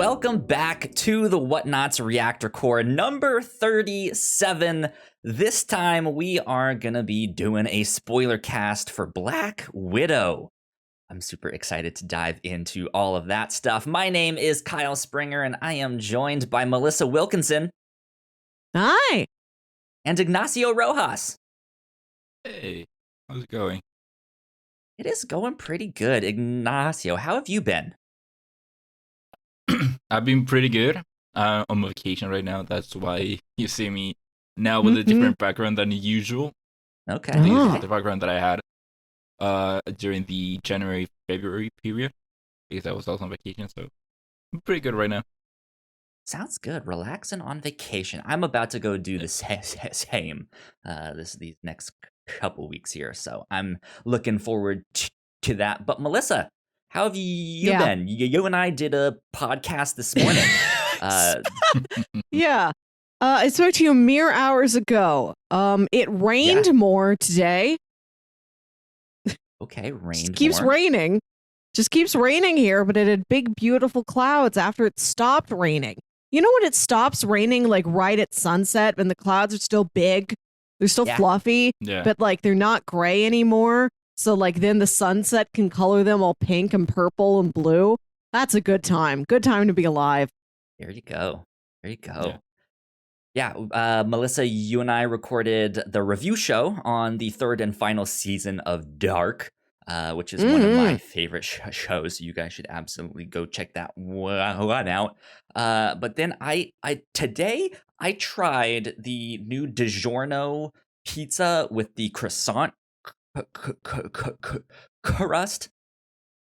Welcome back to the Whatnauts Reactor Core number 37. This time we are going to be doing a spoiler cast for Black Widow. I'm super excited to dive into all of that stuff. My name is Kyle Springer, and I am joined by Melissa Wilkinson. Hi. And Ignacio Rojas. Hey, how's it going? It is going pretty good. Ignacio, how have you been? I've been pretty good. On vacation right now. That's why you see me now with a different background than usual. Okay. I think this is the background that I had during the January-February period, because I was also on vacation, so I'm pretty good right now. Sounds good. Relaxing on vacation. I'm about to go do the same these next couple weeks here, so I'm looking forward to that. But Melissa, how have you been? You and I did a podcast this morning. Yeah. I spoke to you mere hours ago. It rained more today. Okay, rained Just keeps more. raining. Just keeps raining here, but it had big, beautiful clouds after it stopped raining. You know when it stops raining, like right at sunset, and the clouds are still big? They're still fluffy, but like they're not gray anymore. So like then the sunset can color them all pink and purple and blue. That's a good time. Good time to be alive. There you go. There you go. Yeah, Melissa, you and I recorded the review show on the third and final season of Dark, which is one of my favorite shows. You guys should absolutely go check that one out. But then today I tried the new DiGiorno pizza with the croissant crust.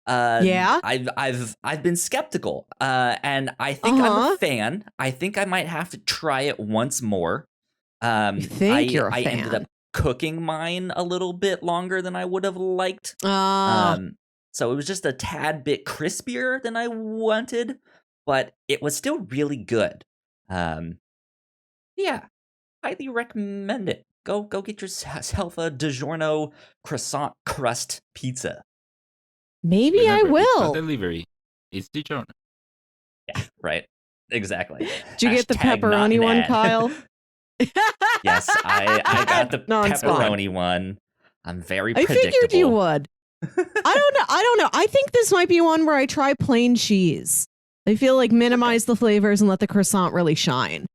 I've been skeptical, and I think I'm a fan. I think I might have to try it once more. You think you're a fan? I ended up cooking mine a little bit longer than I would have liked. So it was just a tad bit crispier than I wanted, but it was still really good. Yeah, highly recommend it. Go get yourself a DiGiorno croissant crust pizza. Maybe Remember, I will. Delivery. It's DiGiorno. Yeah, right. Exactly. Did you get the pepperoni one, Kyle? Yes, I got the pepperoni one. I'm very predictable. I figured you would. I don't know. I think this might be one where I try plain cheese. I feel like minimize the flavors and let the croissant really shine.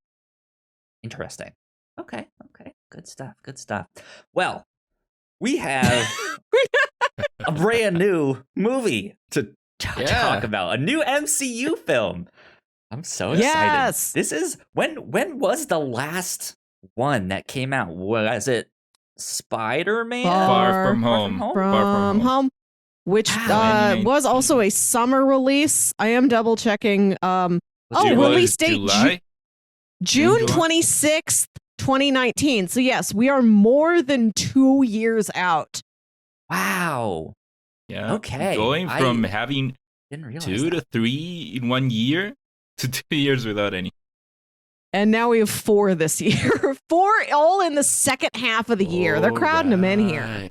Interesting. Okay. Good stuff. Well, we have a brand new movie to talk about. A new MCU film. I'm so excited. Yes. This is when was the last one that came out? Was it Spider-Man? Far From Home. Which was also a summer release. I am double checking. Release date June 26th, 2019. So yes, we are more than 2 years out. Wow. Yeah. Okay. Going from having 2 to 3 in 1 year to 2 years without any. And now we have 4 this year. 4 all in the second half of the year. They're crowding them in here.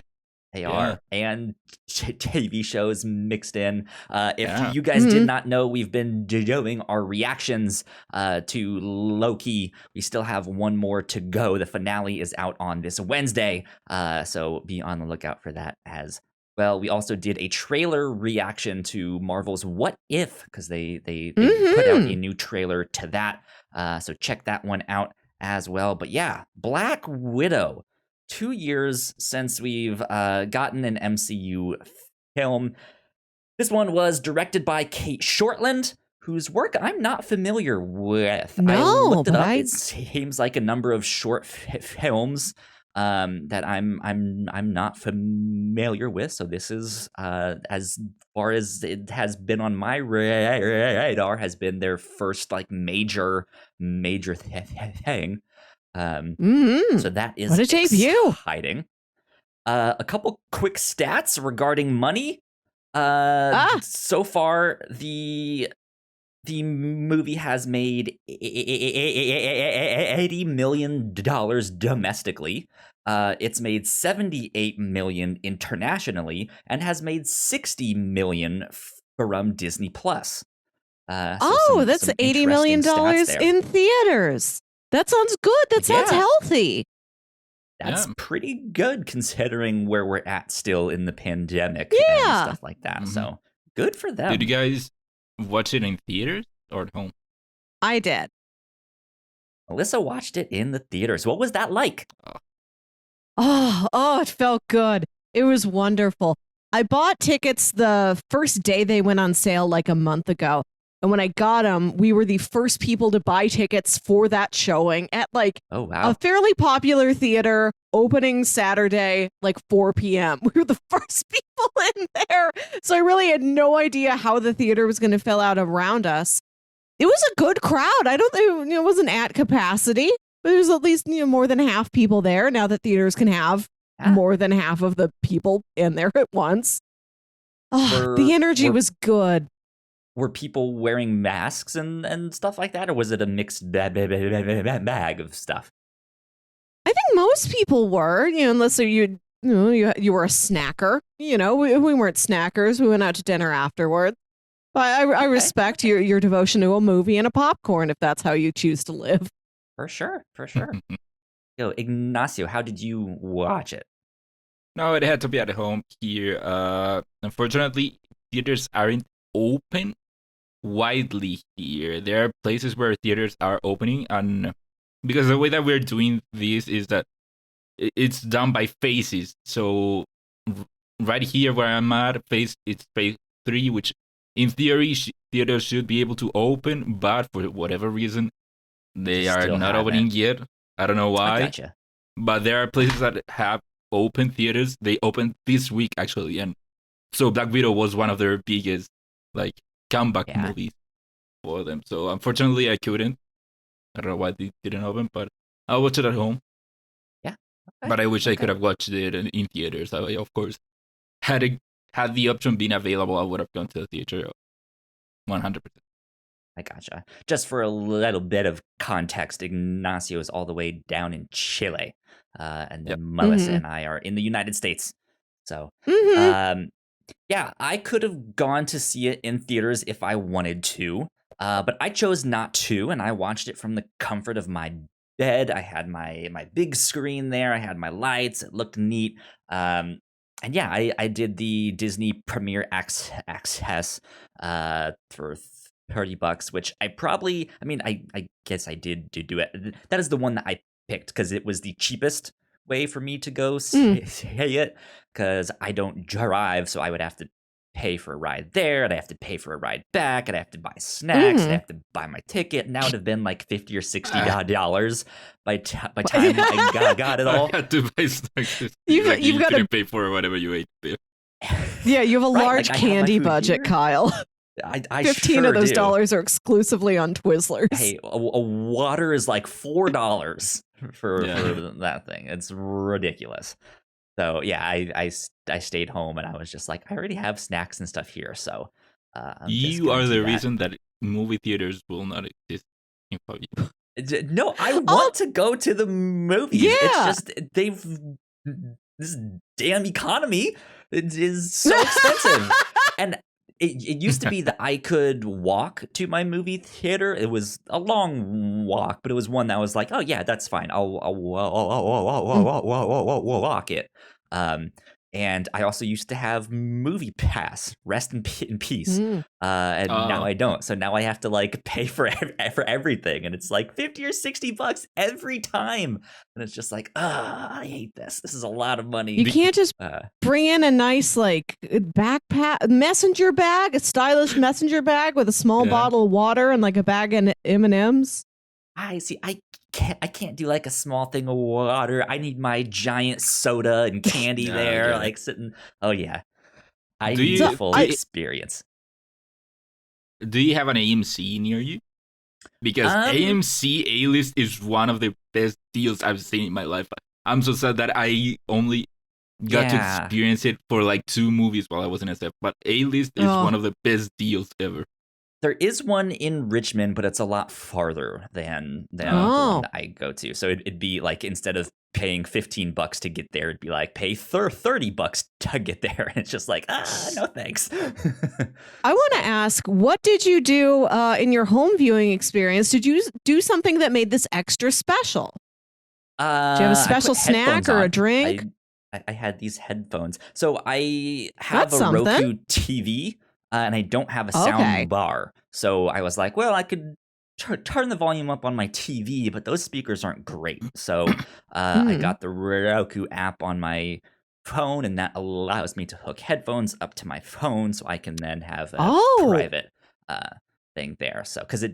They are. And TV shows mixed in. If you guys did not know, we've been doing our reactions to Loki. We still have one more to go. The finale is out on this Wednesday. So be on the lookout for that as well. We also did a trailer reaction to Marvel's What If, because they put out a new trailer to that. So check that one out as well. But yeah, Black Widow. 2 years since we've gotten an MCU film. This one was directed by Kate Shortland, whose work I'm not familiar with. I looked it up. It seems like a number of short films that I'm not familiar with. So this is as far as it has been on my radar, has been their first like major thing. So that is what a debut. Exciting. A couple quick stats regarding money. So far, the movie has made $80 million domestically. It's made $78 million internationally, and has made $60 million from Disney Plus. That's $80 million in theaters. That sounds good. That sounds healthy. That's pretty good considering where we're at still in the pandemic and stuff like that. So good for them. Did you guys watch it in theaters or at home? I did. Alyssa watched it in the theaters. What was that like? It felt good. It was wonderful. I bought tickets the first day they went on sale like a month ago. And when I got them, we were the first people to buy tickets for that showing at a fairly popular theater opening Saturday, 4 p.m. We were the first people in there. So I really had no idea how the theater was going to fill out around us. It was a good crowd. I don't think it wasn't at capacity, but there was at least more than half people there. Now that theaters can have more than half of the people in there at once. The energy was good. Were people wearing masks and stuff like that, or was it a mixed bag of stuff? I think most people were, unless you were a snacker. We weren't snackers. We went out to dinner afterwards. But I respect your devotion to a movie and a popcorn if that's how you choose to live. For sure. Yo, Ignacio, how did you watch it? No, it had to be at home here. Unfortunately, theaters aren't open widely here. There are places where theaters are opening, and because the way that we're doing this is that it's done by phases. So right here where I'm at, it's phase 3, which in theory theaters should be able to open, but for whatever reason they are not opening yet. I don't know why. Gotcha. But there are places that have open theaters. They opened this week actually, and so Black Widow was one of their biggest comeback movies for them. So unfortunately I couldn't. I don't know why they didn't open, but I'll watch it at home. Yeah. Okay. But I wish I could have watched it in theaters. I, of course, had the option been available, I would have gone to the theater 100%. I gotcha. Just for a little bit of context, Ignacio is all the way down in Chile. And then Melissa and I are in the United States. So, I could have gone to see it in theaters if I wanted to, but I chose not to, and I watched it from the comfort of my bed. I had my big screen there. I had my lights. It looked neat. I did the Disney Premier Access for $30, which I guess I did do it. That is the one that I picked because it was the cheapest way for me to go see it, because I don't drive, so I would have to pay for a ride there, and I have to pay for a ride back, and I have to buy snacks, and I have to buy my ticket, and that would have been like $50 or $60 by time I got it all. I had to buy snacks. You've got to pay for whatever you ate there. Yeah, you have a large candy budget, here. Kyle. I 15 sure of those do. dollars are exclusively on Twizzlers. Hey, a water is like $4 for that thing. It's ridiculous. So I stayed home, and I was just like, I already have snacks and stuff here. So you are the reason that movie theaters will not exist in 5 years. No, I want to go to the movies. Yeah. It's just this damn economy is so expensive. And it used to be that I could walk to my movie theater. It was a long walk, but it was one that was like, oh yeah, that's fine. I'll walk it. And I also used to have Movie Pass, rest in peace. And now I don't. So now I have to pay for everything, and it's like $50 or $60 every time. And it's just like, I hate this. This is a lot of money. You can't just bring in a nice backpack, messenger bag, a stylish messenger bag with a small bottle of water and a bag of M&Ms. I see. I can't do a small thing of water. I need my giant soda and candy there, sitting. Oh yeah, I need the full experience. Do you have an AMC near you? Because AMC A-List is one of the best deals I've seen in my life. I'm so sad that I only got to experience it for 2 movies while I was in SF. But A-List is one of the best deals ever. There is one in Richmond, but it's a lot farther than the one that I go to. So it'd be like, instead of paying $15 to get there, it'd be like pay $30 to get there. And it's just like, no thanks. I want to ask, what did you do in your home viewing experience? Did you do something that made this extra special? Do you have a special snack or a drink? I had these headphones. So I have a Roku TV. And I don't have a sound bar. So I was like, well, I could turn the volume up on my TV, but those speakers aren't great. So I got the Roku app on my phone, and that allows me to hook headphones up to my phone so I can then have a private thing there. So, because it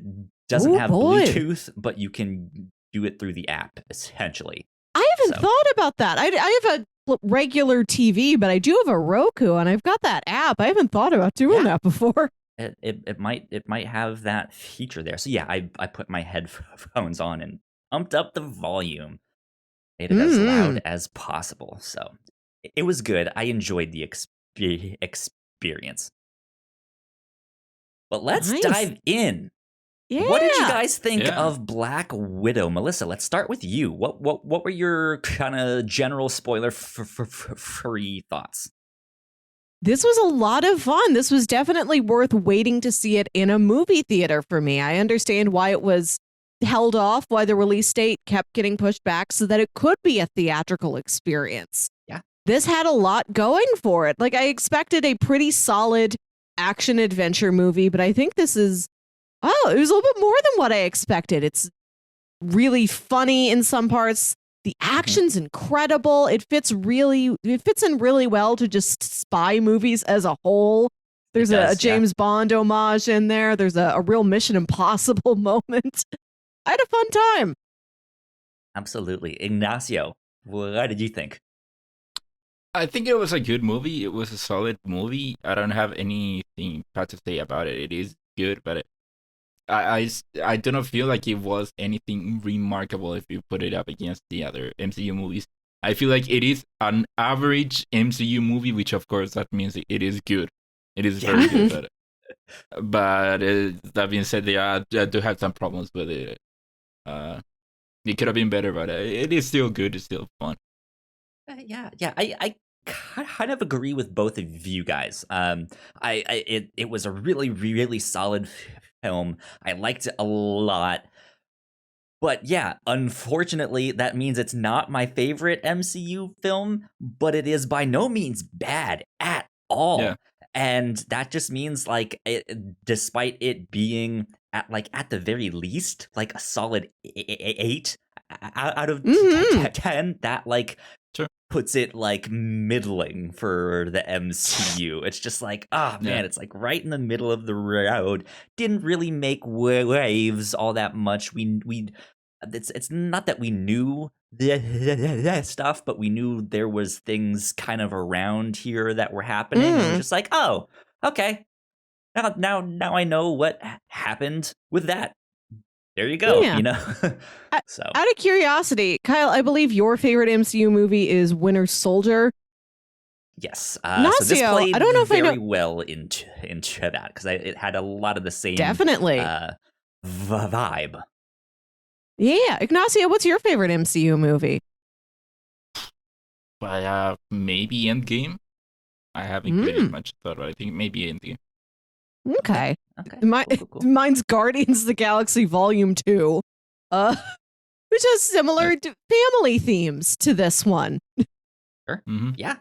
doesn't have Bluetooth, but you can do it through the app, essentially. I haven't thought about that. I have a regular TV, but I do have a Roku, and I've got that app. I haven't thought about doing that before. It might have that feature there. So yeah, I put my headphones on and pumped up the volume, made it as loud as possible. So it was good. I enjoyed the experience. But let's dive in. Yeah. What did you guys think of Black Widow? Melissa, let's start with you. What were your kind of general spoiler-free thoughts? This was a lot of fun. This was definitely worth waiting to see it in a movie theater for me. I understand why it was held off, why the release date kept getting pushed back, so that it could be a theatrical experience. Yeah. This had a lot going for it. Like, I expected a pretty solid action-adventure movie, but I think this is... Oh, it was a little bit more than what I expected. It's really funny in some parts. The action's incredible. It fits in really well to just spy movies as a whole. There's a James Bond homage in there. There's a real Mission Impossible moment. I had a fun time. Absolutely. Ignacio, what did you think? I think it was a good movie. It was a solid movie. I don't have anything bad to say about it. It is good, but I do not feel like it was anything remarkable if you put it up against the other MCU movies. I feel like it is an average MCU movie, which of course that means it is good. It is very good. But that being said, I do have some problems with it. It could have been better, but it is still good. It's still fun. Yeah. I kind of agree with both of you guys. It was a really, really solid film. I liked it a lot. But yeah, unfortunately, that means it's not my favorite MCU film, but it is by no means bad at all. Yeah. And that just means, like, despite it being at the very least like a solid 8 out of 10, that puts it like middling for the MCU. It's just like, man, it's like right in the middle of the road. Didn't really make waves all that much. It's not that we knew the stuff, but we knew there was things kind of around here that were happening. And we're just like, oh, okay. Now I know what happened with that. There you go, you know? So, out of curiosity, Kyle, I believe your favorite MCU movie is Winter Soldier. Yes. Ignacio, so this played I don't know if very well into that, because it had a lot of the same vibe. Yeah. Ignacio, what's your favorite MCU movie? Maybe Endgame. I haven't given much thought, but I think maybe Endgame. Okay. Cool. Mine's Guardians of the Galaxy Volume 2, which has similar family themes to this one. Sure. Yeah.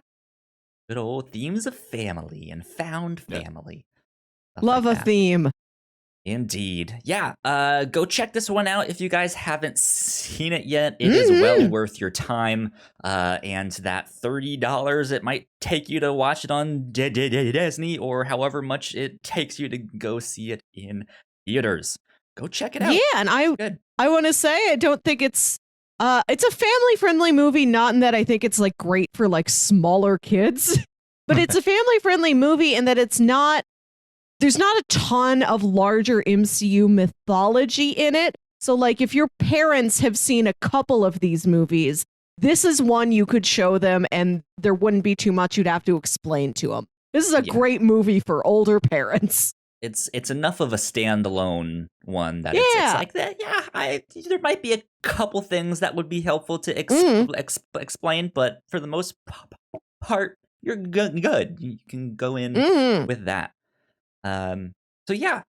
Good old themes of family and found family. Love a theme. Indeed. Yeah. Go check this one out if you guys haven't seen it yet. It is well worth your time. And that $30 it might take you to watch it on Disney, or however much it takes you to go see it in theaters. Go check it out. Yeah, and I want to say I don't think it's a family friendly movie, not in that I think it's like great for like smaller kids, but it's a family friendly movie in that there's not a ton of larger MCU mythology in it. So like if your parents have seen a couple of these movies, this is one you could show them and there wouldn't be too much you'd have to explain to them. This is a great movie for older parents. it's enough of a standalone one that it's like that. Yeah, there might be a couple things that would be helpful to explain, but for the most part, you're good. You can go in with that. So yeah,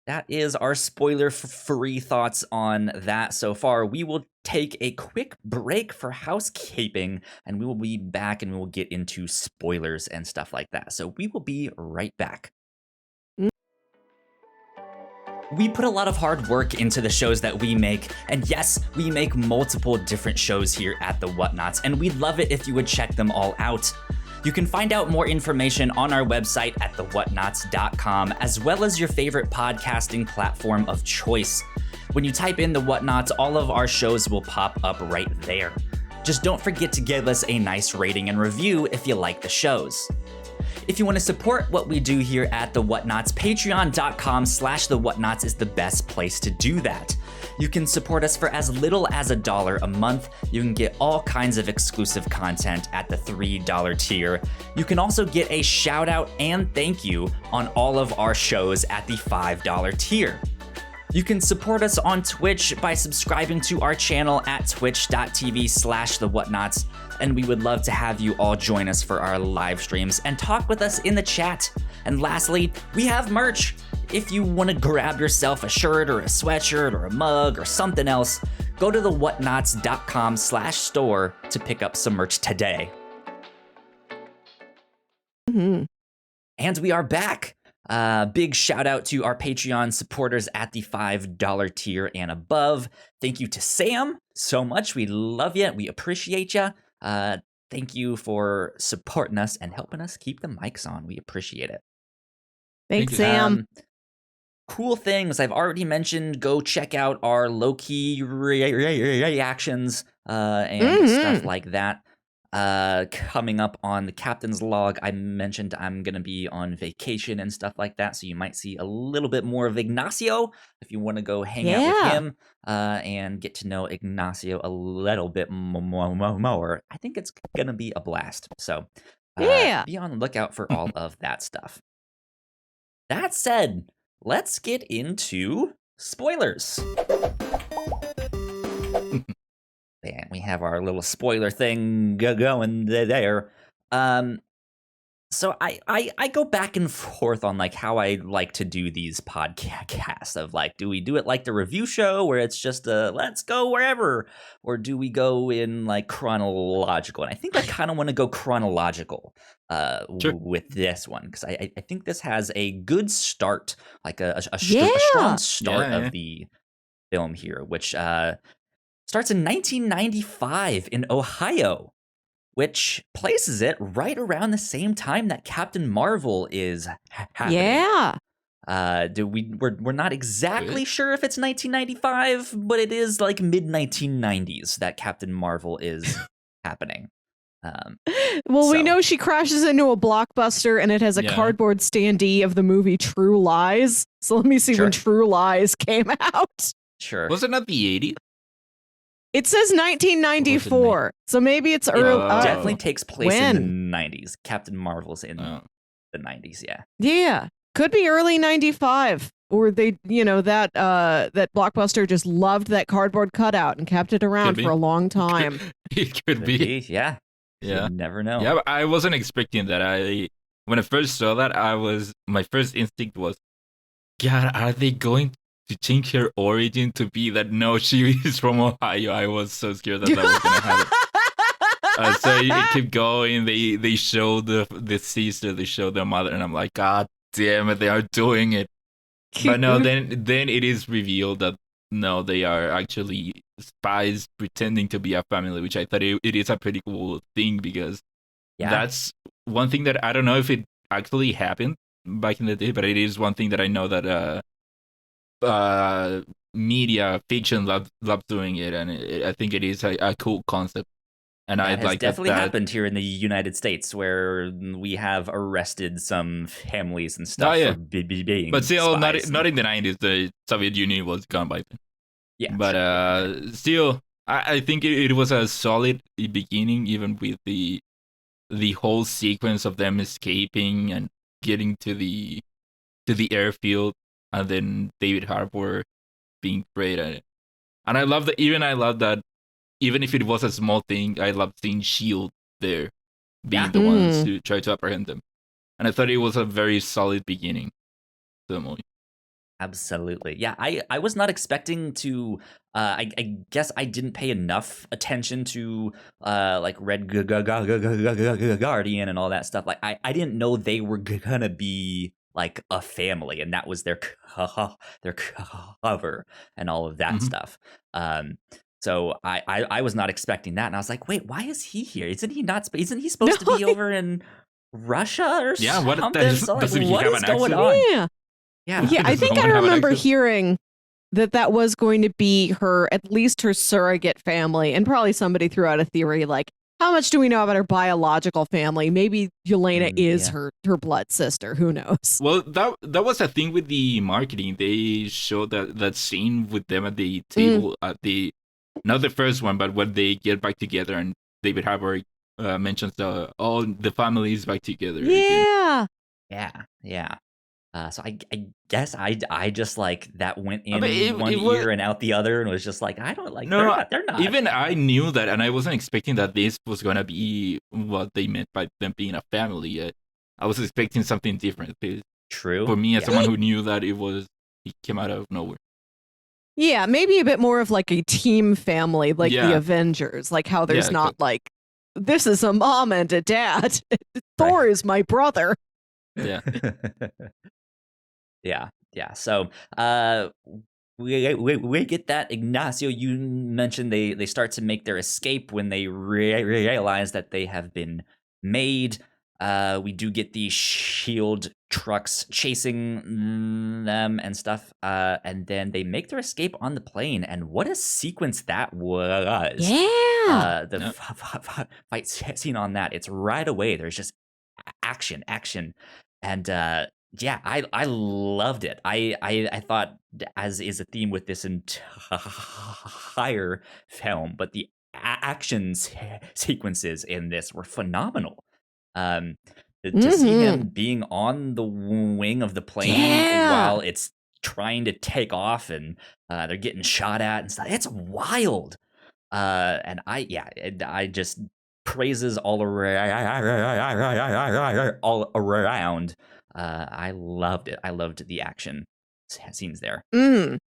that is our spoiler-free thoughts on that so far. We will take a quick break for housekeeping, and we will be back and we will get into spoilers and stuff like that. So we will be right back. We put a lot of hard work into the shows that we make, and yes, we make multiple different shows here at the Whatnauts, and we'd love it if you would check them all out. You can find out more information on our website at thewhatnauts.com, as well as your favorite podcasting platform of choice. When you type in the Whatnauts, all of our shows will pop up right there. Just don't forget to give us a nice rating and review if you like the shows. If you want to support what we do here at The Whatnauts, patreon.com/The Whatnauts is the best place to do that. You can support us for as little as $1 a month. You can get all kinds of exclusive content at the $3 tier. You can also get a shout out and thank you on all of our shows at the $5 tier. You can support us on Twitch by subscribing to our channel at twitch.tv/The Whatnauts, and we would love to have you all join us for our live streams and talk with us in the chat. And lastly, we have merch. If you want to grab yourself a shirt or a sweatshirt or a mug or something else, go to thewhatnauts.com/store to pick up some merch today. And we are back. Big shout out to our Patreon supporters at the $5 tier and above. Thank you to Sam so much. We love you. We appreciate you. Thank you for supporting us and helping us keep the mics on. We appreciate it. Thanks, Sam. Cool things I've already mentioned. Go check out our low-key reactions and stuff like that. Coming up on the captain's log, I mentioned I'm going to be on vacation and stuff like that, so you might see a little bit more of Ignacio if you want to go hang out with him and get to know Ignacio a little bit more. I think it's going to be a blast. So be on the lookout for all of that stuff. That said, let's get into spoilers. And we have our little spoiler thing going there. So I go back and forth on like how I like to do these podcasts of like, do we do it like the review show where it's just a let's go wherever, or do we go in like chronological? And I think I kind of want to go chronological with this one, because I think this has a good start, like a strong start of the film here, which starts in 1995 in Ohio, which places it right around the same time that Captain Marvel is happening. Yeah. We're not exactly sure if it's 1995, but it is like mid-1990s that Captain Marvel is happening. We know she crashes into a Blockbuster and it has a cardboard standee of the movie True Lies. So let me see when True Lies came out. Sure. Was it not the 80s? It says 1994, so maybe it's early. It definitely takes place in the 90s. Captain Marvel's in the 90s, yeah. Yeah, could be early 95, or they, that Blockbuster just loved that cardboard cutout and kept it around for a long time. It could be, yeah. You never know. Yeah, but I wasn't expecting that. When I first saw that, my first instinct was, God, are they going to change her origin to be that no, she is from Ohio? I was so scared that was gonna happen. So it kept going. They show the sister, they show their mother, and I'm like, God damn it, they are doing it. But no, then it is revealed that no, they are actually spies pretending to be a family, which I thought it is a pretty cool thing, because that's one thing that I don't know if it actually happened back in the day, but it is one thing that I know that media fiction loves doing it, and I think it is a cool concept. And it has definitely happened here in the United States, where we have arrested some families and stuff for being but still spies. not in the 90s. The Soviet Union was gone by then. Yeah, but still, I think it was a solid beginning, even with the whole sequence of them escaping and getting to the to the airfield, and then David Harbour being great at it. And I love that. I love that. Even if it was a small thing, I love seeing Shield there, being the ones to try to apprehend them. And I thought it was a very solid beginning to the movie. Absolutely. Yeah, I was not expecting to I guess I didn't pay enough attention to like Red Guardian and all that stuff. Like I didn't know they were gonna be like a family, and that was their cover and all of that stuff. So I was not expecting that, and I was like, wait, why is he here? Isn't he supposed to be over in Russia or something? So like, what is going on? Yeah, I think I remember hearing that was going to be at least her surrogate family, and probably somebody threw out a theory like, how much do we know about her biological family? Maybe Yelena is her blood sister. Who knows? Well, that was a thing with the marketing. They showed that scene with them at the table at not the first one, but when they get back together and David Harbour mentions all the family is back together. Yeah. Again. Yeah. So I guess I just like that went in one ear and out the other, and was just like, I don't like. No, they're not. Even I knew that, and I wasn't expecting that this was gonna be what they meant by them being a family. I was expecting something different. True. For me, as someone who knew that it came out of nowhere. Yeah, maybe a bit more of like a team family, like the Avengers, like how there's not like, this is a mom and a dad. Thor is my brother. Yeah. Yeah. So, we get that. Ignacio, you mentioned they start to make their escape when they realize that they have been made. We do get the shield trucks chasing them and stuff, and then they make their escape on the plane. And what a sequence that was! Yeah, the fight scene on that. It's right away. There's just action, and I loved it. I thought, as is a theme with this entire film, but the action sequences in this were phenomenal. To see him being on the wing of the plane while it's trying to take off, and they're getting shot at and stuff. It's wild. And I just praises all around. I loved it. I loved the action scenes there. Then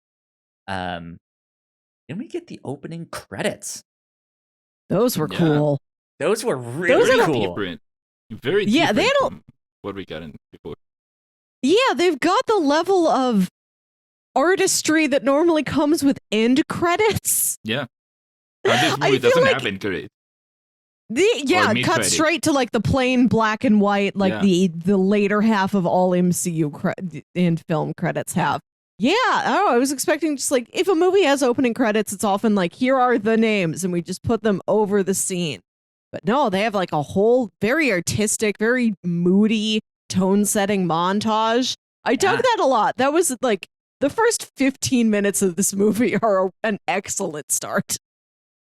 we get the opening credits. Those were cool. Those were really cool. Different. Very different from what we got in before. Yeah, they've got the level of artistry that normally comes with end credits. Yeah. This movie doesn't have end credits. Cut straight to like the plain black and white, like the later half of all MCU and film credits have. Yeah, I was expecting just like, if a movie has opening credits, it's often like, here are the names, and we just put them over the scene. But no, they have like a whole very artistic, very moody, tone-setting montage. I dug that a lot. That was like, the first 15 minutes of this movie are an excellent start.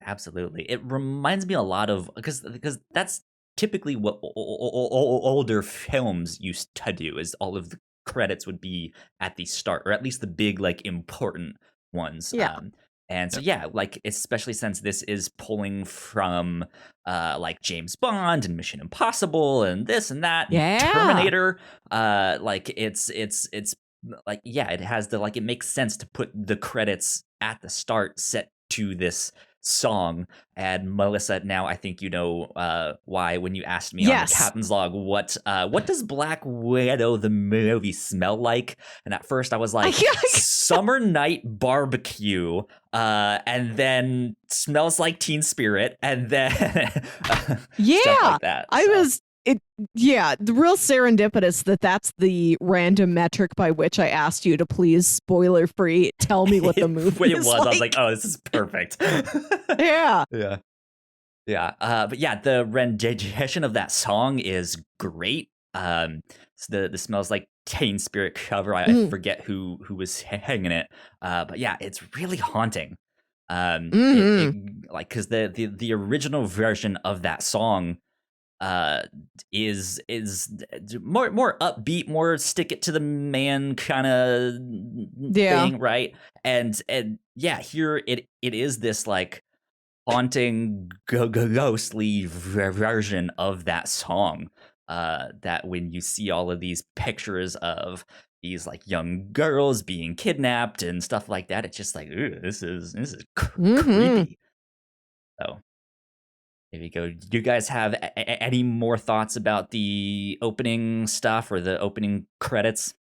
Absolutely. It reminds me a lot of, because that's typically what older films used to do, is all of the credits would be at the start, or at least the big, like, important ones. And so, like, especially since this is pulling from, like, James Bond and Mission Impossible and this and that, and Terminator, like, it's like, it has the, like, it makes sense to put the credits at the start set to this song. And Melissa, now I think you know why, when you asked me on the Captain's Log what does Black Widow the movie smell like, and at first I was like, summer night barbecue, and then smells like Teen Spirit, and then stuff like that. The real serendipitous that's the random metric by which I asked you to please, spoiler free, tell me what the movie is like. I was like, oh, this is perfect. Yeah. But the rendition of that song is great. The smells like Teen Spirit cover. I forget who was hanging it. But it's really haunting. Like, because the original version of that song, is more upbeat, more stick it to the man kind of thing, right? And yeah, here it is this like haunting ghostly version of that song, that when you see all of these pictures of these like young girls being kidnapped and stuff like that, it's just like, ooh, this is creepy. So there you go. Do you guys have any more thoughts about the opening stuff or the opening credits?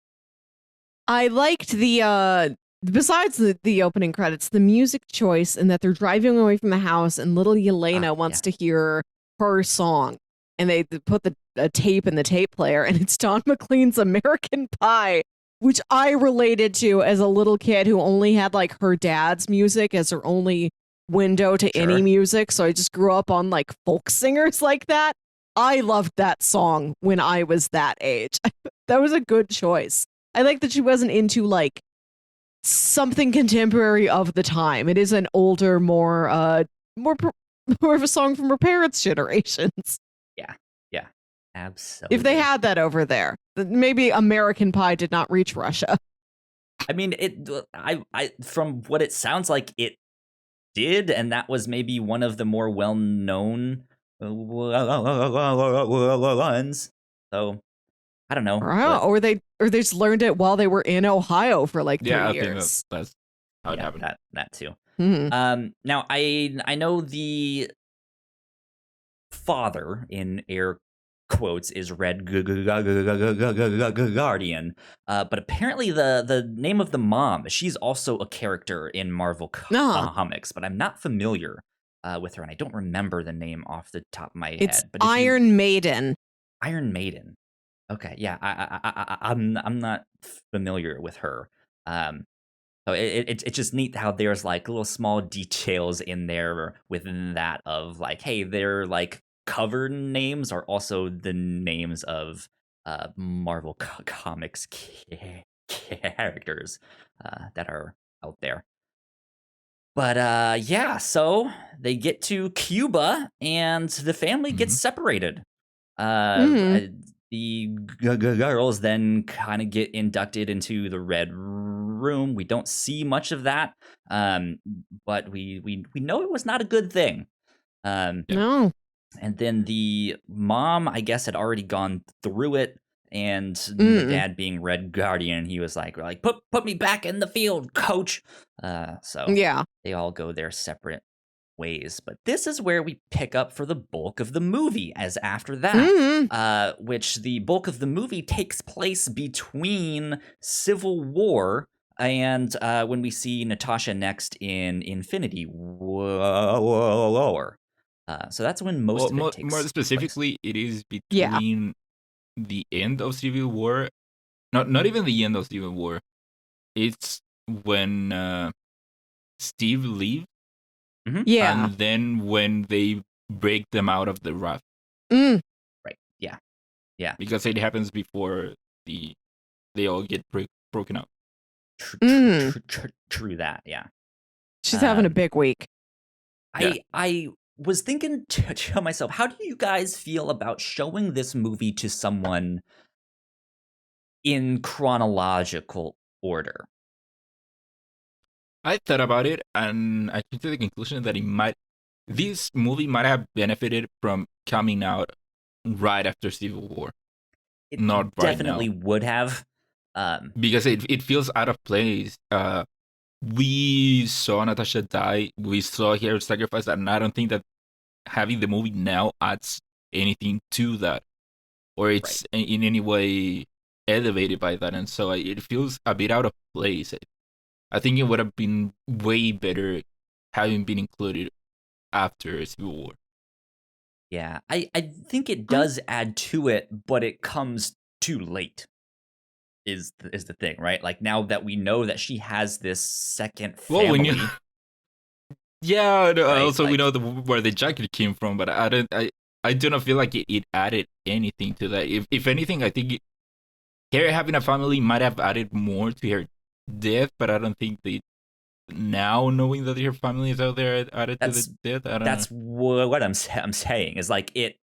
I liked the besides the opening credits, the music choice, and that they're driving away from the house and little Yelena wants to hear her song. And they put a tape in the tape player, and it's Don McLean's American Pie, which I related to as a little kid who only had like her dad's music as her only window to any music. So I just grew up on like folk singers like that. I loved that song when I was that age. That was a good choice. I like that she wasn't into like something contemporary of the time. It is an older, more of a song from her parents' generations. Yeah, absolutely. If they had that over there, maybe American Pie did not reach Russia. I mean, I from what it sounds like, it did, and that was maybe one of the more well-known ones. So I don't know. Or they just learned it while they were in Ohio for like 3 years. I think that's how it happened. That too. Mm-hmm. Now I know the father, in air quotes, is Red Guardian, but apparently the name of the mom, she's also a character in Marvel comics, but I'm not familiar with her, and I don't remember the name off the top of my head. It's but Iron Maiden. Iron Maiden. Okay, yeah, I'm not familiar with her. So it's just neat how there's like little small details in there within that of like, hey, they're like cover names are also the names of Marvel comics characters that are out there. But yeah, so they get to Cuba and the family gets separated. The girls then kind of get inducted into the Red Room. We don't see much of that, but we know it was not a good thing. No. And then the mom, I guess, had already gone through it, and the dad, being Red Guardian, he was like put me back in the field, coach. So yeah, they all go their separate ways. But this is where we pick up for the bulk of the movie, as after that, which the bulk of the movie takes place between Civil War and when we see Natasha next in Infinity War. So that's when most of it takes more specifically, place. it is between the end of Civil War. Not even the end of Civil War. It's when Steve leaves. Yeah. And then when they break them out of the raft. Right. Yeah. Because it happens before they all get broken up. True that, yeah. She's having a big week. I was thinking to myself, how do you guys feel about showing this movie to someone in chronological order? I thought about it, and I came to the conclusion that this movie might have benefited from coming out right after Civil War. It not definitely right now. Would have. Because it feels out of place. We saw Natasha die. We saw her sacrifice, and I don't think that having the movie now adds anything to that, or it's in any way elevated by that, and so it feels a bit out of place. I think it would have been way better having been included after Civil War. Yeah, I think it does add to it, but it comes too late. Is the thing, right? Like, now that we know that she has this second family. Well, yeah, right? Also like, we know where the jacket came from, but I do not feel like it added anything to that. If anything, I think her having a family might have added more to her death, but I don't think now knowing that her family is out there added to the death. That's what I'm saying, is like it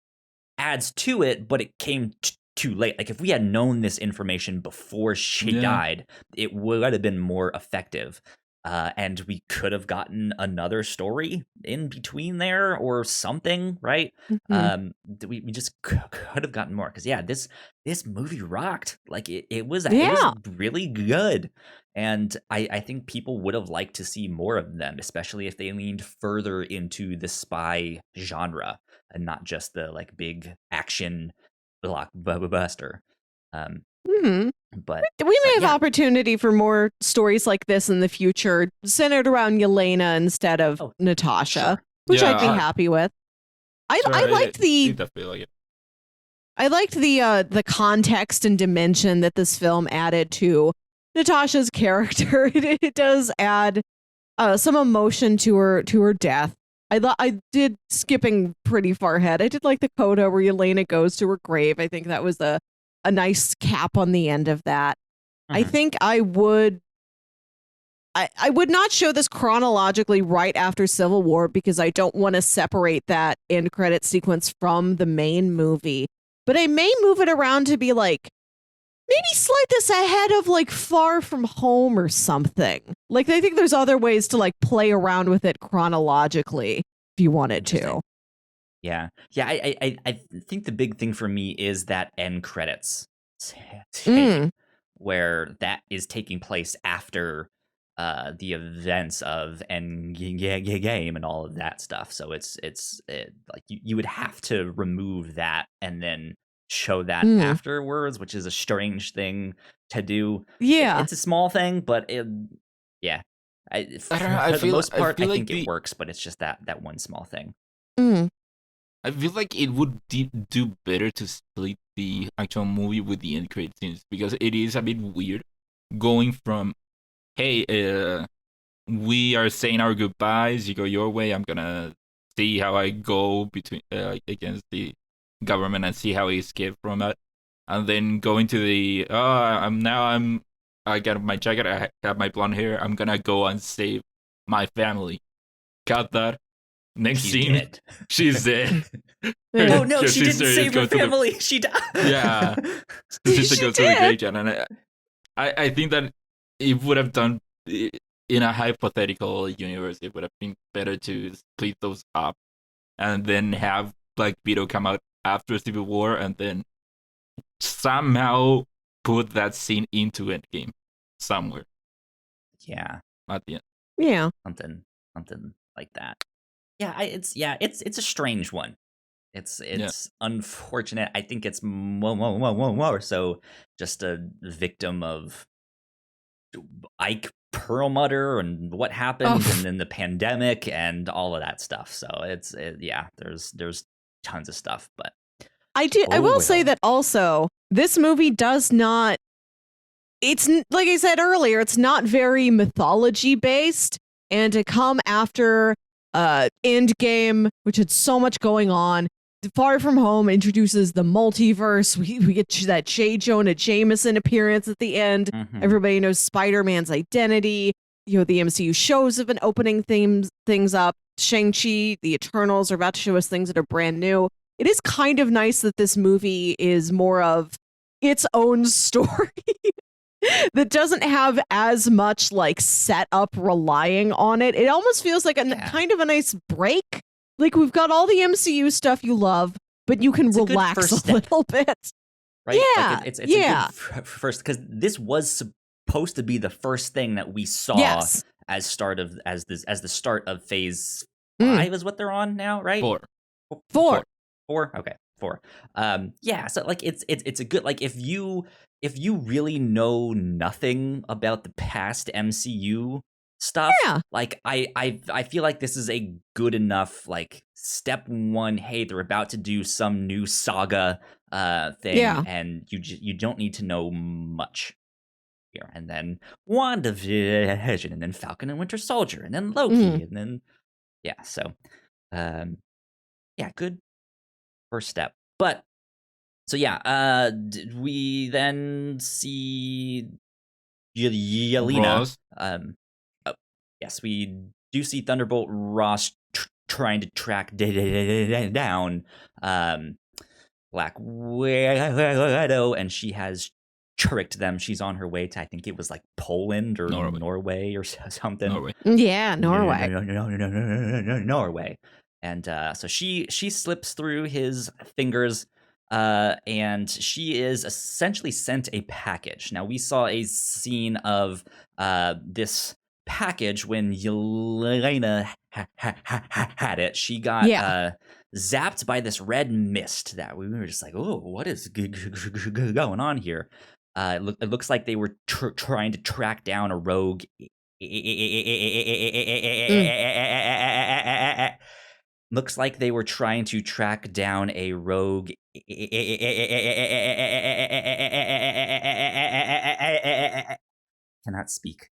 adds to it, but it came too late. Like if we had known this information before she died, it would have been more effective. And we could have gotten another story in between there or something, right? We just could have gotten more because this movie rocked. Like it was really good, and I think people would have liked to see more of them, especially if they leaned further into the spy genre and not just the like big action blockbuster. But we may have opportunity for more stories like this in the future, centered around Yelena instead of Natasha, which I'd be happy with. I liked the context and dimension that this film added to Natasha's character. It does add some emotion to her death. I did, skipping pretty far ahead, I did like the coda where Yelena goes to her grave. I think that was a nice cap on the end of that. I think I would not show this chronologically right after Civil War because I don't want to separate that end credit sequence from the main movie. But I may move it around to be like, maybe slide this ahead of like Far From Home or something. Like I think there's other ways to like play around with it chronologically if you wanted to. Yeah. I think the big thing for me is that end credits, where that is taking place after the events of Endgame and all of that stuff. So it's like you would have to remove that and then show that afterwards, which is a strange thing to do. Yeah, it's a small thing, but for the most part, I think it works. But it's just that one small thing. I feel like it would do better to split the actual movie with the end credit scenes because it is a bit weird going from, hey, we are saying our goodbyes, you go your way, I'm gonna see how I go between against the government and see how I escape from that, and then going to the I got my jacket, I have my blonde hair, I'm gonna go and save my family. Got that? Next scene, dead. She's dead. Oh no, she didn't save her family. She died. Yeah, sister goes to the graveyard, and I think that it would have done in a hypothetical universe. It would have been better to split those up, and then have Black Widow come out after Civil War, and then somehow put that scene into Endgame somewhere. Yeah, at the end. Yeah, something like that. Yeah, it's a strange one. It's unfortunate. I think it's more so just a victim of Ike Perlmutter and what happened, and then the pandemic and all of that stuff. So there's tons of stuff. But I will say that also this movie does not. It's like I said earlier. It's not very mythology based, and to come after Endgame, which had so much going on. Far From Home introduces the multiverse. We get that J. Jonah Jameson appearance at the end. Everybody knows Spider-Man's identity. The MCU shows have been opening things up. Shang-Chi, the Eternals are about to show us things that are brand new. It is kind of nice that this movie is more of its own story. That doesn't have as much like setup relying on it. It almost feels like a kind of a nice break. Like we've got all the MCU stuff you love, but you can relax a little bit. Right? Yeah, like it's a good first, because this was supposed to be the first thing that we saw as the start of Phase 5 is what they're on now, right? 4. Okay, 4. So like it's a good, like if you really know nothing about the past MCU stuff, like I feel like this is a good enough like step one. Hey, they're about to do some new saga thing, and you don't need to know much here. And then WandaVision, and then Falcon and Winter Soldier, and then Loki, and then good first step. But so we then see Yelena. Yes, we do see Thunderbolt Ross trying to track down Black Widow, and she has tricked them. She's on her way to, I think it was like Poland or Norway or something. Norway. Yeah, Norway. Norway. And so she slips through his fingers, and she is essentially sent a package. Now, we saw a scene of this package when Yelena had it. She got zapped by this red mist that we were just like, oh, what is going on here? It looks like they were trying to track down a rogue. Looks like they were trying to track down a rogue. Cannot speak.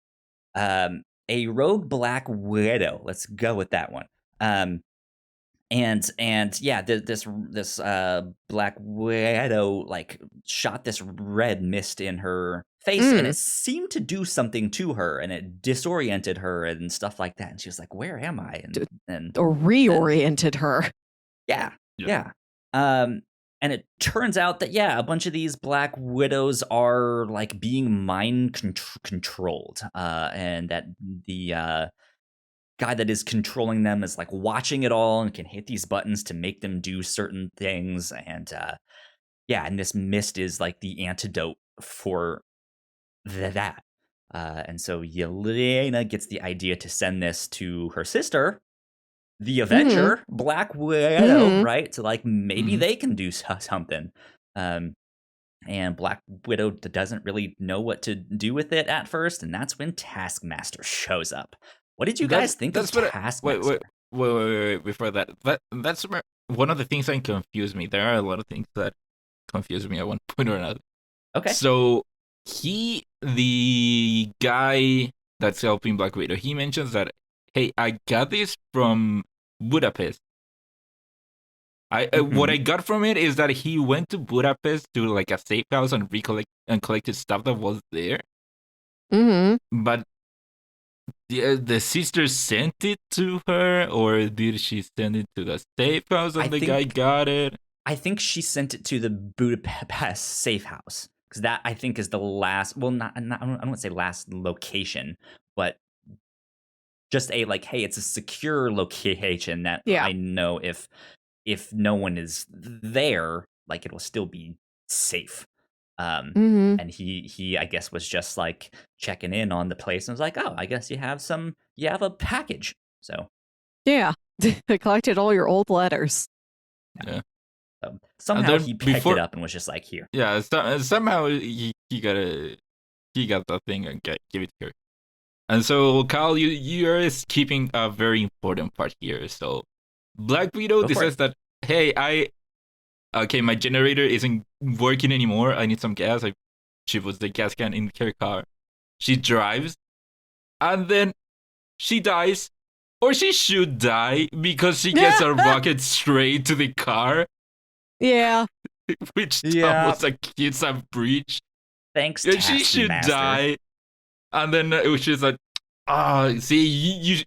A rogue Black Widow. Let's go with that one. And yeah, this Black Widow like shot this red mist in her face, and it seemed to do something to her, and it disoriented her and stuff like that. And she was like, "Where am I?" Or reoriented her. Yeah. And it turns out that a bunch of these Black Widows are like being mind controlled, and that the guy that is controlling them is like watching it all and can hit these buttons to make them do certain things. And and this mist is like the antidote for that. And so Yelena gets the idea to send this to her sister, the Avenger, Black Widow, right? So like maybe they can do something. And Black Widow doesn't really know what to do with it at first, and that's when Taskmaster shows up. What did you guys think of Taskmaster? Wait, before that. That's one of the things that confuse me. There are a lot of things that confuse me at one point or another. Okay. So the guy that's helping Black Widow, he mentions that, hey, I got this from Budapest. What I got from it is that he went to Budapest to like a safe house and collected stuff that was there. But the sister sent it to her, or did she send it to the safe house and the guy got it? I think she sent it to the Budapest safe house, because that I think is the last. Well, not I don't want to say last location, but just a like, hey, it's a secure location that I know if no one is there, like it will still be safe. And he I guess was just like checking in on the place and was like, oh, I guess you have a package. So they collected all your old letters. So somehow he picked it up and was just like, here. Yeah, somehow he got the thing and give it to her. And so Kyle, you're skipping a very important part here. So Black Widow says that, hey, my generator isn't working anymore. I need some gas. She puts the gas can in her car. She drives, and then she dies, or she should die because she gets a rocket straight to the car. Yeah. Which almost acutes a breach. Thanks, she should die. And then she's like, see,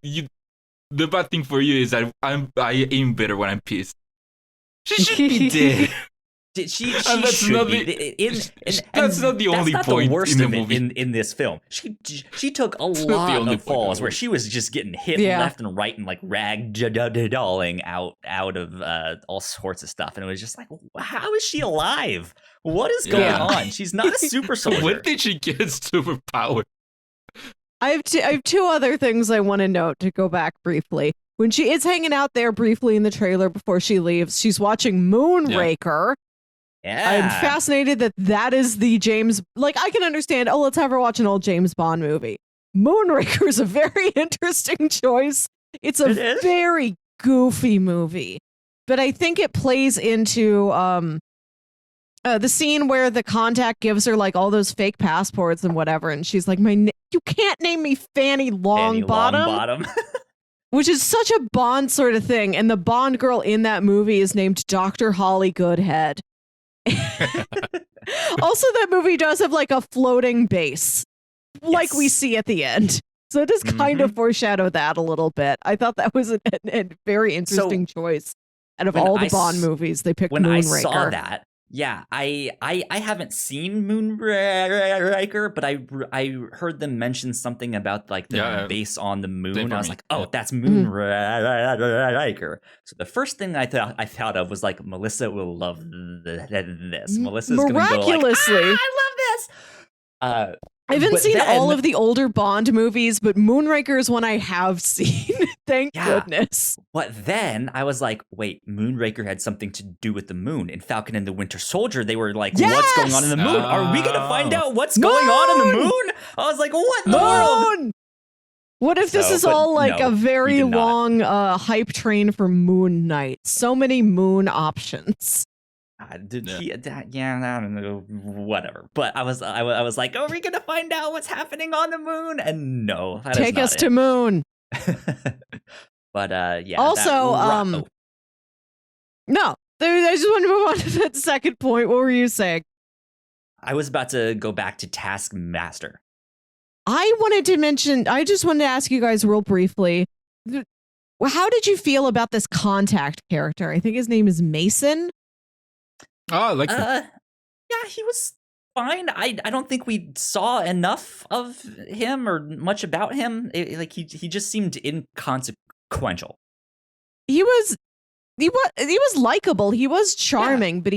you. The bad thing for you is that I aim better when I'm pissed. She should be dead. She that's should not be. That's not the only point the worst in the of movie. It in this film. She took a lot of falls where she was just getting hit left and right and like ragdolling out of all sorts of stuff, and it was just like, how is she alive? What is going on? She's not a super soldier. When did she get superpower? I have two other things I want to note to go back briefly. When she is hanging out there briefly in the trailer before she leaves, she's watching Moonraker. Yeah. I'm fascinated that is the James... Like, I can understand, let's have her watch an old James Bond movie. Moonraker is a very interesting choice. It's a very goofy movie. But I think it plays into the scene where the contact gives her, like, all those fake passports and whatever, and she's like, you can't name me Fanny Longbottom. Which is such a Bond sort of thing. And the Bond girl in that movie is named Dr. Holly Goodhead. Also, that movie does have like a floating base, like we see at the end. So it does kind of foreshadow that a little bit. I thought that was a very interesting choice. Out of all the Bond movies, they picked Moonraker. When I saw that, yeah, I haven't seen Moonraker, but I heard them mention something about like the base on the moon. I was like, oh, that's Moonraker. So the first thing I thought of was like, Melissa will love this. Melissa's gonna go like, I love this. I haven't seen all of the older Bond movies, but Moonraker is one I have seen. Thank goodness. But then I was like, wait, Moonraker had something to do with the moon. In Falcon and the Winter Soldier, they were like, what's going on in the moon? Are we going to find out what's going on in the moon? I was like, what in the world? What if this is all like a very long hype train for Moon Knight? So many moon options. I don't know, whatever. But I was like, are we gonna find out what's happening on the moon? And no, that take us to moon. But yeah. Also, no, I just want to move on to that second point. What were you saying? I was about to go back to Taskmaster. I just wanted to ask you guys real briefly. How did you feel about this Contact character? I think his name is Mason. Oh, I like that. Yeah, he was fine. I don't think we saw enough of him or much about him. He just seemed inconsequential. He was likable. He was charming, but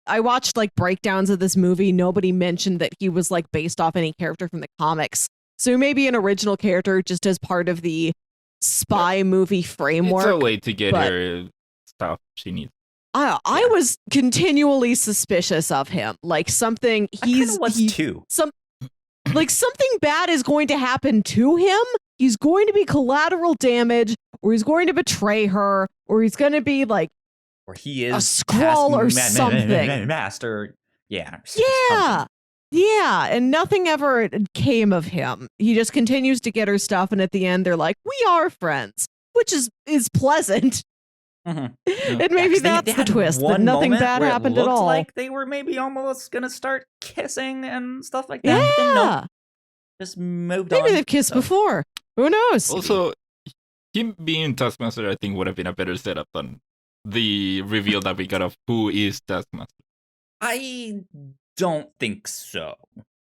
I watched like breakdowns of this movie. Nobody mentioned that he was like based off any character from the comics. So maybe an original character just as part of the spy movie framework. It's a way to get her stuff she needs. I was continually suspicious of him. Like something too. Something bad is going to happen to him. He's going to be collateral damage, or he's going to betray her, or he's going to be like, or he is a Skrull or something. Master, yeah. Yeah, and nothing ever came of him. He just continues to get her stuff, and at the end, they're like, "We are friends," which is pleasant. Mm-hmm. And maybe that's the twist, that nothing bad happened at all. Like they were maybe almost gonna start kissing and stuff like that. Yeah, no, just moved on. Maybe they've kissed before. Who knows? Also, him being Taskmaster, I think, would have been a better setup than the reveal that we got of who is Taskmaster. I don't think so,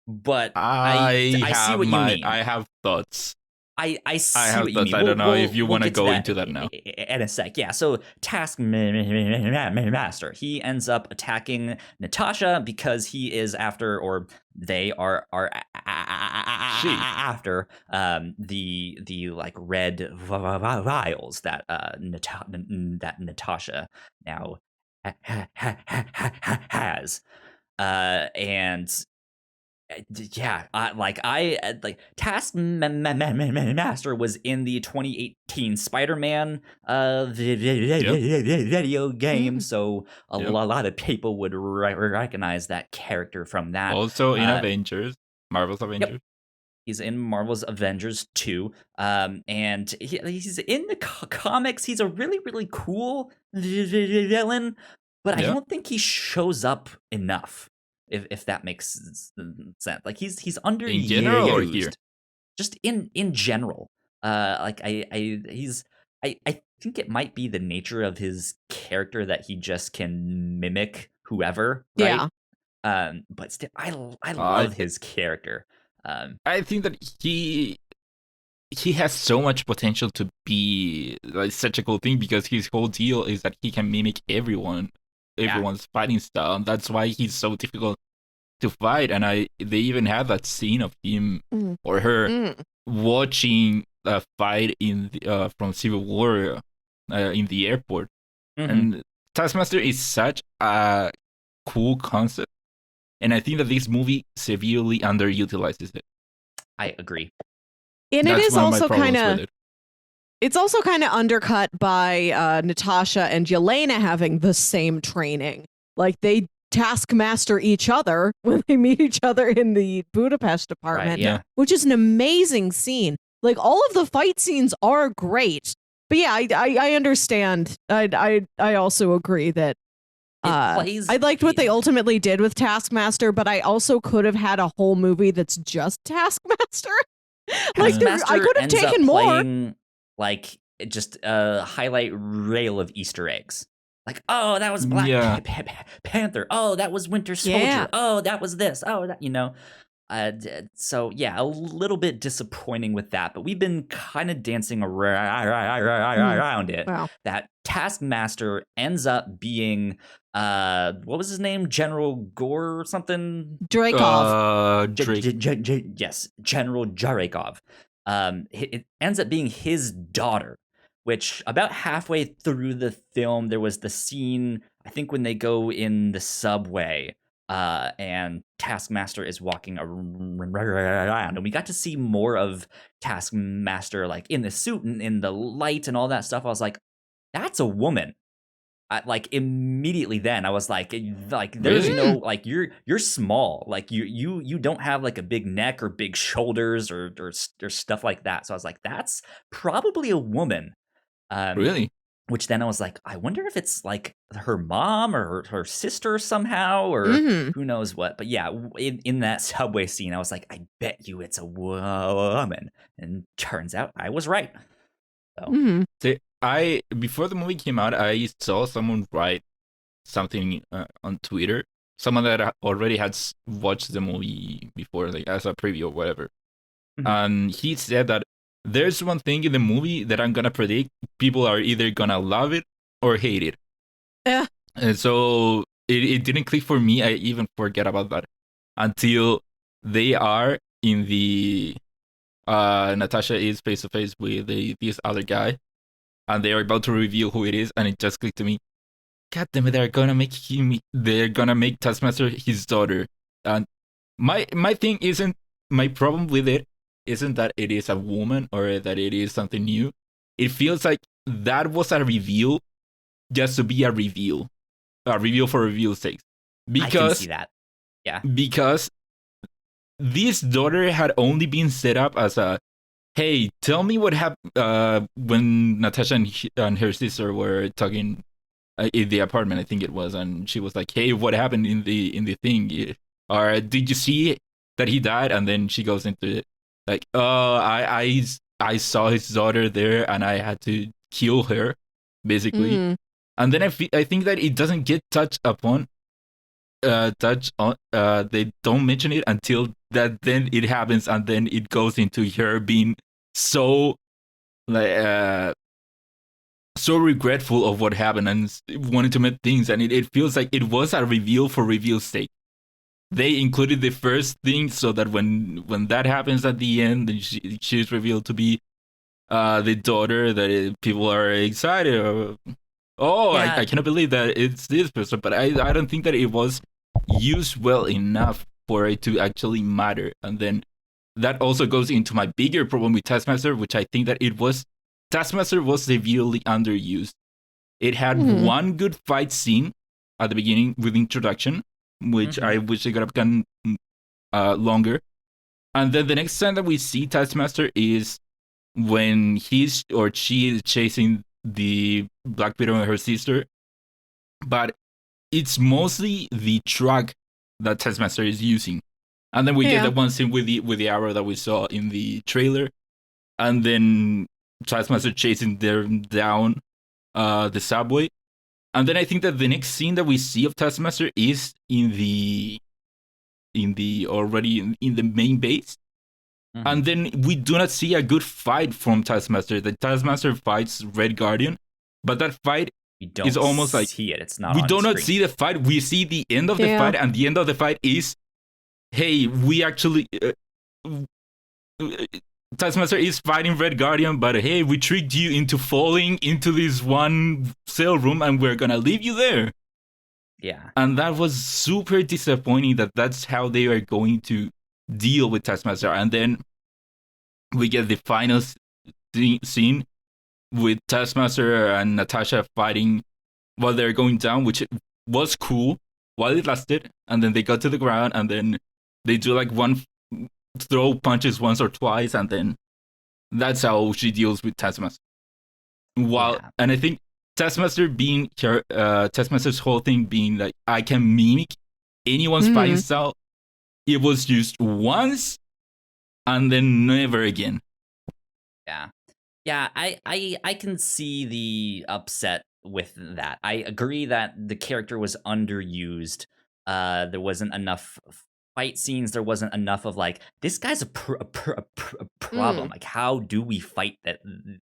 but I see what you mean. I have thoughts. I see have what you mean. I don't know if you want to go into that now. In a sec, yeah. So Taskmaster, he ends up attacking Natasha because he is after, or they are after the like red vials that Natasha now has, and. Yeah, Taskmaster was in the 2018 Spider-Man video game, so a lot of people would recognize that character from that. Also in Marvel's Avengers. Yep. He's in Marvel's Avengers 2, and he's in the comics. He's a really, really cool villain, but I don't think he shows up enough. If that makes sense, like he's underused in general or here? Just in general. I think it might be the nature of his character that he just can mimic whoever, right? Yeah. But still, I love his character. I think that he has so much potential to be like such a cool thing because his whole deal is that he can mimic everyone's fighting style. That's why he's so difficult to fight. And they even have that scene of him or her watching a fight from Civil War in the airport. Mm-hmm. And Taskmaster is such a cool concept, and I think that this movie severely underutilizes it. I agree. And it is also kind of. It's also kind of undercut by Natasha and Yelena having the same training. Like they taskmaster each other when they meet each other in the Budapest apartment, which is an amazing scene. Like all of the fight scenes are great. But yeah, I understand. I also agree that I liked what they ultimately did with Taskmaster, but I also could have had a whole movie that's just Taskmaster. Like I could have taken more. Like just a highlight reel of Easter eggs. Like, oh, that was Black Panther. Oh, that was Winter Soldier. Yeah. Oh, that was this. Oh, that, so yeah, a little bit disappointing with that, but we've been kind of dancing around it. Wow. That Taskmaster ends up being, what was his name? General Gore or something? Drake. Yes, General Jarekov. It ends up being his daughter, which about halfway through the film, there was the scene, I think when they go in the subway, and Taskmaster is walking around, and we got to see more of Taskmaster, like in the suit and in the light and all that stuff. I was like, that's a woman. Like immediately then I was like there's no, like, you're small, like you don't have like a big neck or big shoulders or stuff like that. So I was like, that's probably a woman. Really? Which then I was like, I wonder if it's like her mom or her sister somehow, or who knows what. But yeah, in that subway scene, I was like, I bet you it's a woman. And turns out I was right. So. Before the movie came out, I saw someone write something on Twitter. Someone that already had watched the movie before, like as a preview or whatever. And he said that there's one thing in the movie that I'm gonna predict: people are either gonna love it or hate it. Yeah. And so it didn't click for me. I even forget about that until they are in the Natasha is face to face with this other guy, and they are about to reveal who it is, and it just clicked to me. God damn it! They're gonna make Taskmaster his daughter. And my thing isn't, my problem with it isn't that it is a woman or that it is something new. It feels like that was a reveal just to be a reveal for reveal's sake. Because I can see that. Yeah. Because this daughter had only been set up as a, hey, tell me what happened when Natasha and her sister were talking in the apartment, I think it was, and she was like, hey, what happened in the thing? Or did you see that he died? And then she goes into it like, oh, I saw his daughter there and I had to kill her, basically. And then I think that it doesn't get touched on. They don't mention it until that, then it happens, and then it goes into her being so like so regretful of what happened and wanting to make things, and it feels like it was a reveal for reveal's sake. They included the first thing so that when that happens at the end, she's revealed to be the daughter, that people are excited. I cannot believe that it's this person. But I don't think that it was used well enough for it to actually matter. And then that also goes into my bigger problem with Taskmaster, which I think that Taskmaster was severely underused. It had one good fight scene at the beginning with introduction, which I wish they could have gotten longer. And then the next time that we see Taskmaster is when she is chasing the Black Widow and her sister. But it's mostly the truck that Taskmaster is using. And then we get that one scene with the arrow that we saw in the trailer. And then Taskmaster chasing them down the subway. And then I think that the next scene that we see of Taskmaster is in the main base. And then we do not see a good fight from Taskmaster. The Taskmaster fights Red Guardian, but that fight is almost like see it. It's not. We do not see the fight. We see the end of the fight, and the end of the fight is, hey, we actually Taskmaster is fighting Red Guardian, but hey, we tricked you into falling into this one cell room, and we're gonna leave you there. Yeah. And that was super disappointing that that's how they are going to deal with Taskmaster. And then we get the final scene with Taskmaster and Natasha fighting while they're going down, which was cool while it lasted. And then they got to the ground, and then they do like one throw punches once or twice, and then that's how she deals with Taskmaster. And I think Taskmaster being her, Taskmaster's whole thing being like, I can mimic anyone's fighting style. It was used once, and then never again. Yeah. Yeah, I can see the upset with that. I agree that the character was underused. There wasn't enough fight scenes. There wasn't enough of like, this guy's a problem. Mm. Like, how do we fight that?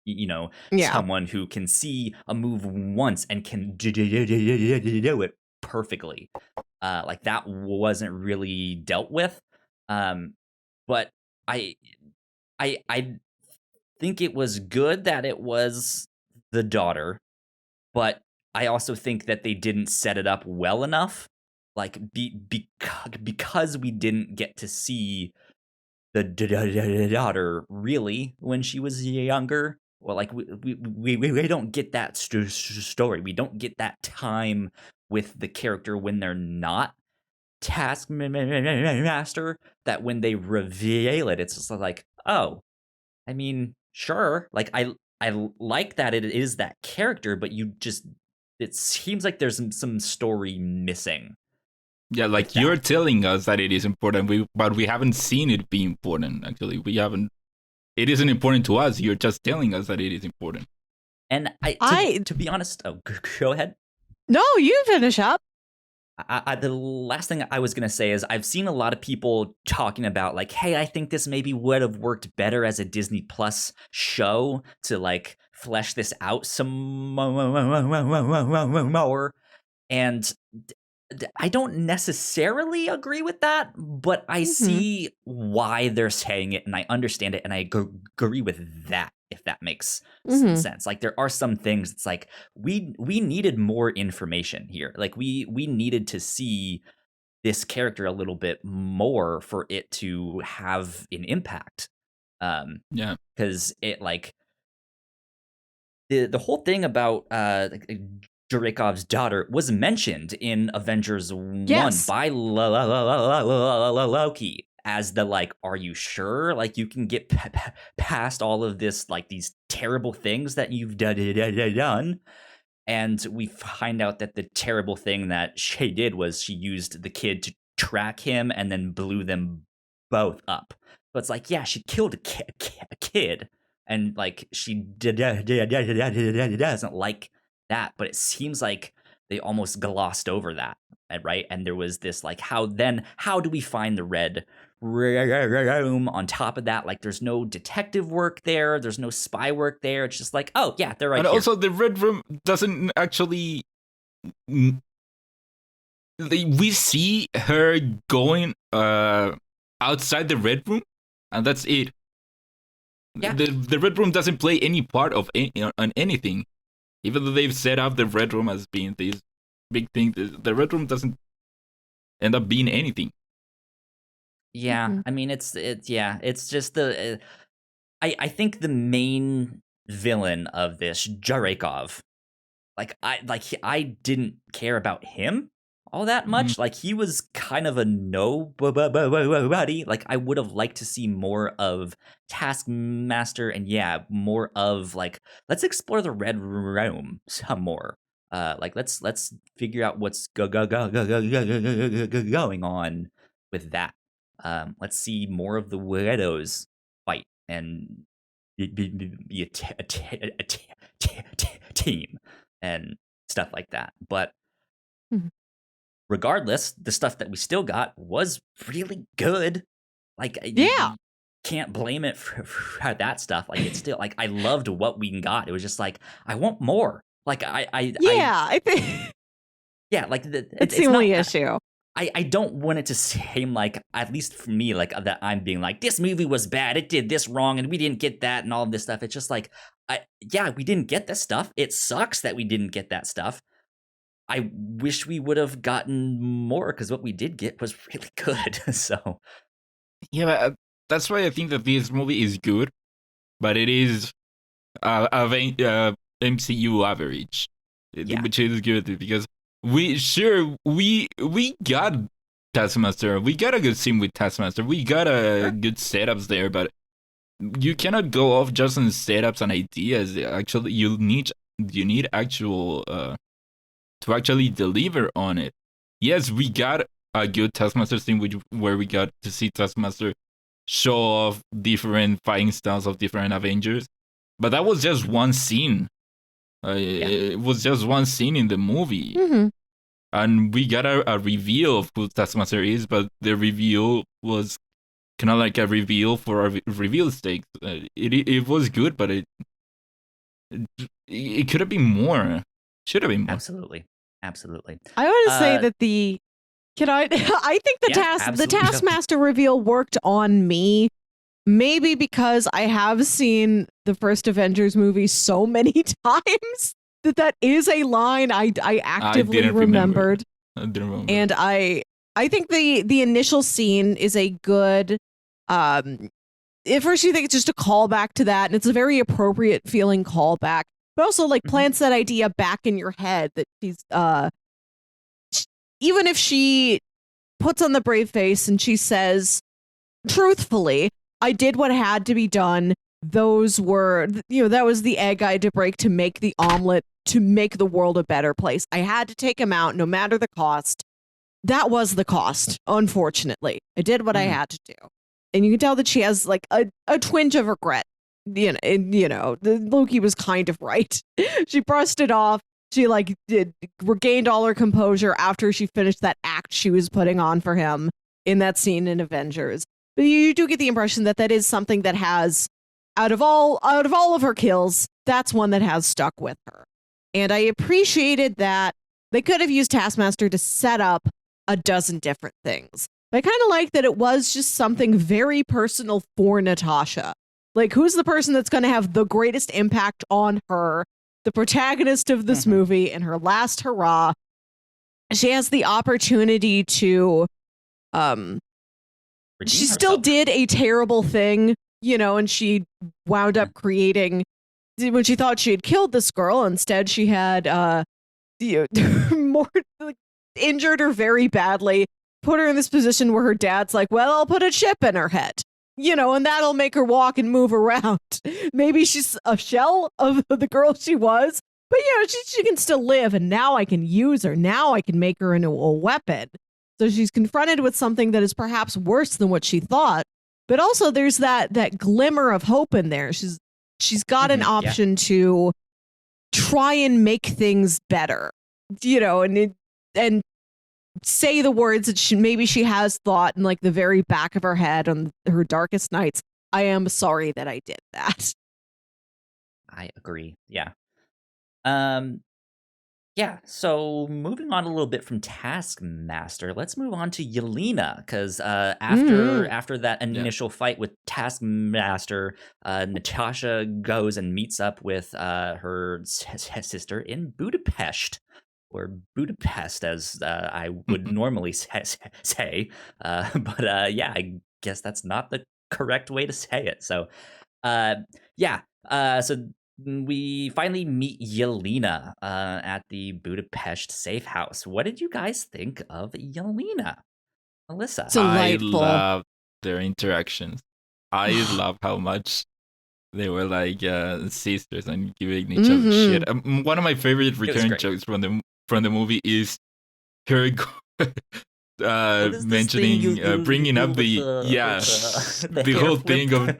Yeah. Someone who can see a move once and can do it perfectly. Like that wasn't really dealt with. But I I think it was good that it was the daughter, but I also think that they didn't set it up well enough. Like because we didn't get to see the daughter really when she was younger. Well, like we don't get that story. We don't get that time with the character when they're not taskmaster. That when they reveal it, it's just like, oh, I mean, sure. Like I like that it is that character, but it seems like there's some story missing. Yeah, like you're telling us that it is important, but we haven't seen it be important. Actually, we haven't. It isn't important to us. You're just telling us that it is important. And to be honest, go ahead. No, you finish up. The last thing I was going to say is I've seen a lot of people talking about like, hey, I think this maybe would have worked better as a Disney Plus show to like flesh this out some more. And I don't necessarily agree with that, but I see why they're saying it and I understand it and I agree with that, if that makes sense. Like there are some things it's like we needed more information here. Like we needed to see this character a little bit more for it to have an impact. Yeah. Cuz it like the whole thing about Jurikov's daughter was mentioned in Avengers 1 by Loki as the like, are you sure like you can get past all of this, like these terrible things that you've done? And we find out that the terrible thing that she did was she used the kid to track him and then blew them both up. But it's like, yeah, she killed a kid and like she doesn't like that, but it seems like they almost glossed over that, right? And there was this like, how do we find the red room on top of that? Like there's no detective work there's no spy work there. It's just like, oh yeah, they're right and here. Also the red room doesn't actually we see her going outside the red room and that's it. Yeah. The red room doesn't play any part of on anything. Even though they've set up the red room as being this big thing, the red room doesn't end up being anything. Yeah, I mean it's just the I think the main villain of this Jarekov, I didn't care about him all that much. Like he was kind of a nobody. Like I would have liked to see more of Taskmaster and more of like, let's explore the Red Room some more. Like let's figure out what's going on with that. Let's see more of the widows fight and be a team and stuff like that. But regardless, the stuff that we still got was really good. Like, you can't blame it for that stuff. Like, it's still like I loved what we got. It was just like I want more. Like I think like it's the only issue. I don't want it to seem like, at least for me, like that I'm being like, this movie was bad, it did this wrong, and we didn't get that, and all of this stuff. It's just like, we didn't get this stuff. It sucks that we didn't get that stuff. I wish we would have gotten more because what we did get was really good. So, yeah, that's why I think that this movie is good, but it is MCU average, which is good because we got Taskmaster, we got a good scene with Taskmaster, we got good setups there, but you cannot go off just on setups and ideas. Actually, you need actual to actually deliver on it. Yes, we got a good Taskmaster scene where we got to see Taskmaster show off different fighting styles of different Avengers, But that was just one scene. It was just one scene in the movie. Mm-hmm. And we got a reveal of who Taskmaster is, but the reveal was kind of like a reveal for a reveal sake. It was good, but it could have been more. Should have been more. Absolutely. I want to say that I think the Taskmaster reveal worked on me. Maybe because I have seen the first Avengers movie so many times that is a line I actively remembered. I didn't remember. And I think the initial scene is a good at first you think it's just a callback to that, and it's a very appropriate feeling callback, but also like plants that idea back in your head that she's even if she puts on the brave face and she says truthfully, I did what had to be done. Those were, that was the egg I had to break to make the omelet, to make the world a better place. I had to take him out no matter the cost. That was the cost, unfortunately. I did what I had to do. And you can tell that she has like a twinge of regret. Loki was kind of right. She brushed it off. She regained all her composure after she finished that act she was putting on for him in that scene in Avengers. But you do get the impression that is something that has, out of all of her kills, that's one that has stuck with her. And I appreciated that they could have used Taskmaster to set up a dozen different things. But I kind of like that it was just something very personal for Natasha. Like, who's the person that's going to have the greatest impact on her, the protagonist of this movie, and her last hurrah? She has the opportunity to she still did a terrible thing, and she wound up creating, when she thought she had killed this girl, instead she had more injured her very badly, put her in this position where her dad's like, well, I'll put a chip in her head, and that'll make her walk and move around. Maybe she's a shell of the girl she was, but she can still live, and now I can use her. Now I can make her into a weapon. So she's confronted with something that is perhaps worse than what she thought, but also there's that glimmer of hope in there. She's got an option to try and make things better, and say the words that maybe she has thought in like the very back of her head on her darkest nights. I am sorry that I did that. I agree. Yeah. Yeah, so moving on a little bit from Taskmaster, let's move on to Yelena, because after that initial fight with Taskmaster, Natasha goes and meets up with her sister in Budapest, or Budapest, as I would normally say. But I guess that's not the correct way to say it. So, so we finally meet Yelena at the Budapest safe house. What did you guys think of Yelena? Alyssa? Delightful. I love their interactions. I love how much they were like sisters and giving each other shit. One of my favorite recurring jokes from the movie is her mentioning, bringing up the whole thing of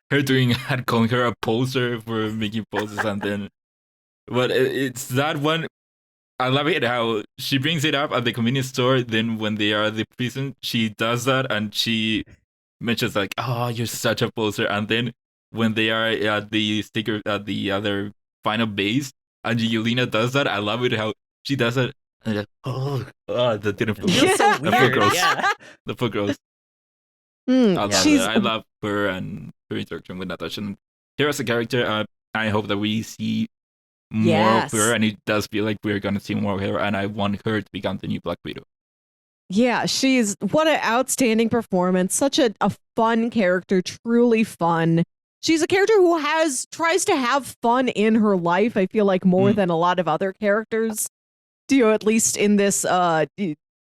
her doing and calling her a poser for making poses, and then, but it's that one. I love it how she brings it up at the convenience store. Then when they are at the prison, she does that and she mentions like, "Oh, you're such a poser." And then when they are at the other final base, and Yelena does that, I love it how she does it. And like, that didn't feel good. So weird. The foot gross. Yeah. The foot gross. I love her and her interaction with Natasha. And her as a character, I hope that we see more of her, and it does feel like we're going to see more of her, and I want her to become the new Black Widow. Yeah, what an outstanding performance. Such a fun character, truly fun. She's a character who tries to have fun in her life, I feel like, more than a lot of other characters do, at least in this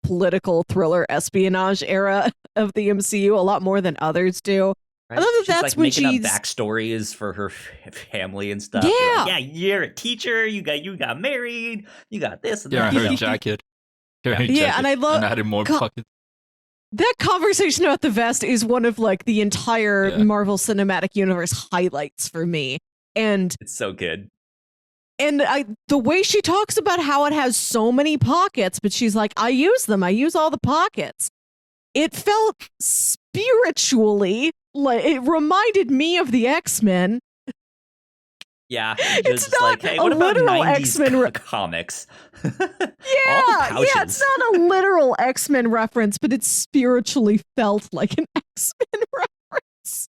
political thriller espionage era of the MCU, a lot more than others do. Right? I love that she's that's like when making up backstories for her family and stuff. Yeah, like, you're a teacher. You got married. You got this and that. Her jacket. And I love and added more pockets. That conversation about the vest is one of like the entire Marvel Cinematic Universe highlights for me. And it's so good. And the way she talks about how it has so many pockets, but she's like, I use them. I use all the pockets. It felt spiritually like it reminded me of the X-Men. Yeah, it's not like, hey, what a literal about 90s X-Men comics? yeah, it's not a literal X-Men reference, but it spiritually felt like an X-Men reference.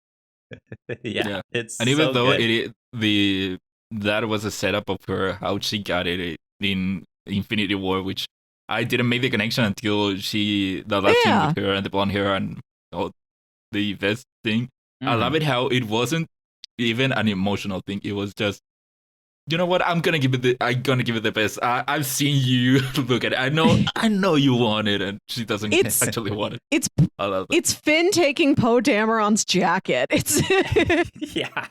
Yeah, it's and even so though good. that was a setup of her how she got it in Infinity War, which I didn't make the connection until the last scene with her and the blonde hair and all the vest thing. I love it how it wasn't even an emotional thing. It was just, you know what? I'm gonna give it the best. I've seen you look at it. I know you want it, and she doesn't actually want it. I love it. It's Finn taking Poe Dameron's jacket. It's yeah.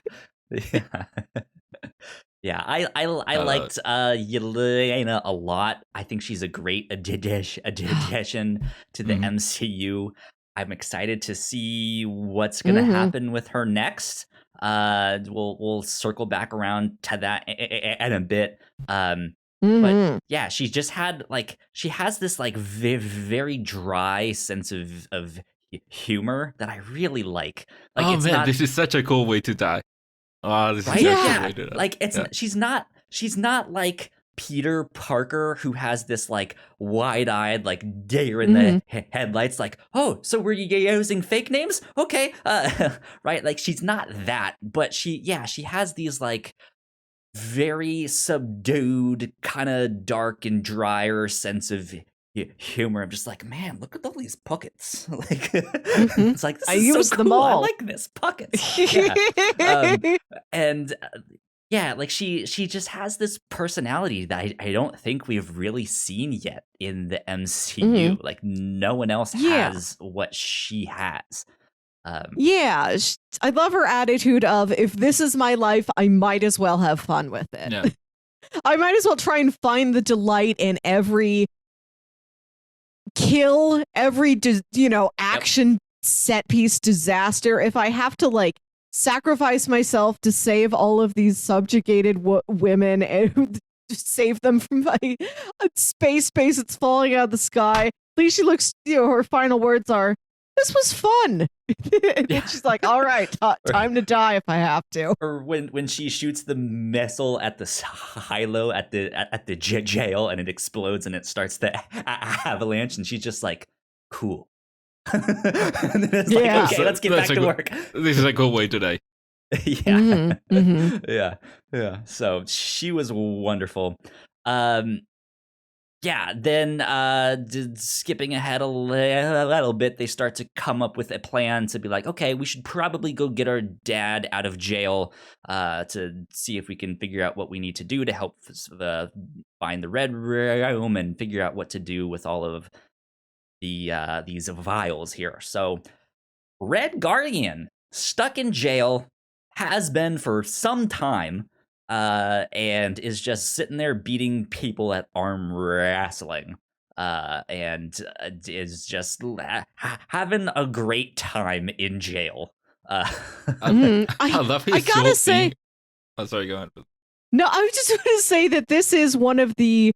Yeah, I liked Yelena a lot. I think she's a great addition to the MCU. I'm excited to see what's gonna happen with her next. We'll circle back around to that in a bit. But yeah, she just had she has this very dry sense of humor that I really like. This is such a cool way to die. Oh, this right? is Yeah. She's not like Peter Parker, who has this wide-eyed deer in the headlights, oh, so were you using fake names? Okay. Right? She's not that, but she has these very subdued, kind of dark and drier sense of humor. I'm just man, look at all these pockets. It's this I is use so cool. them all. I like this pockets. And she just has this personality that I don't think we've really seen yet in the MCU. No one else has what she has. I love her attitude of, if this is my life, I might as well have fun with it. Yeah. I might as well try and find the delight in every kill, every action set piece disaster. If I have to sacrifice myself to save all of these subjugated women and save them from a space base that's falling out of the sky, at least she looks, her final words are, this was fun. And then she's like, all right, time to die if I have to. Or when she shoots the missile at the silo at the jail and it explodes and it starts the avalanche, and she's just cool. And then it's okay, let's get back to work. This is a cool way today. Yeah. Yeah. So she was wonderful. Yeah, then skipping ahead a little bit, they start to come up with a plan to be okay, we should probably go get our dad out of jail to see if we can figure out what we need to do to help find the Red Room and figure out what to do with all of these vials here. So Red Guardian, stuck in jail, has been for some time. And is just sitting there beating people at arm wrestling, and is just having a great time in jail. I love his I gotta say, oh, sorry, go ahead. No, I was just going to say that this is one of the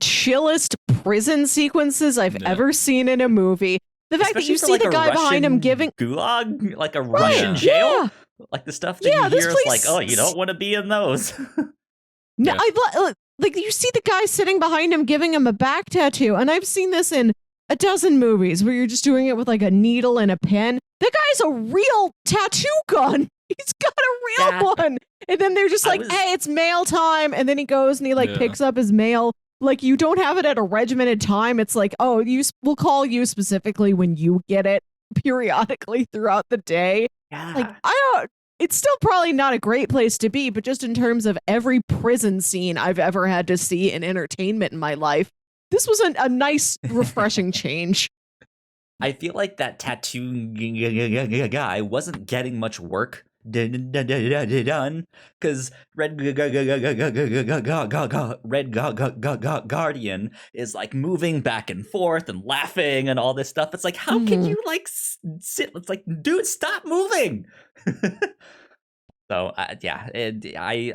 chillest prison sequences I've ever seen in a movie. The fact that you see the guy behind him giving gulag, a Russian jail. Yeah. The stuff that you hear is oh, you don't want to be in those. No, you see the guy sitting behind him giving him a back tattoo, and I've seen this in a dozen movies where you're just doing it with a needle and a pen. That guy's a real tattoo gun. He's got a real one. And then they're just hey, it's mail time. And then he goes and he picks up his mail. You don't have it at a regimented time. It's oh, we'll call you specifically when you get it periodically throughout the day. Yeah. It's still probably not a great place to be, but just in terms of every prison scene I've ever had to see in entertainment in my life, this was a nice, refreshing change. I feel like that tattoo guy wasn't getting much work done because Red Guardian is moving back and forth and laughing and all this stuff. It's how can you sit? It's dude, stop moving. So I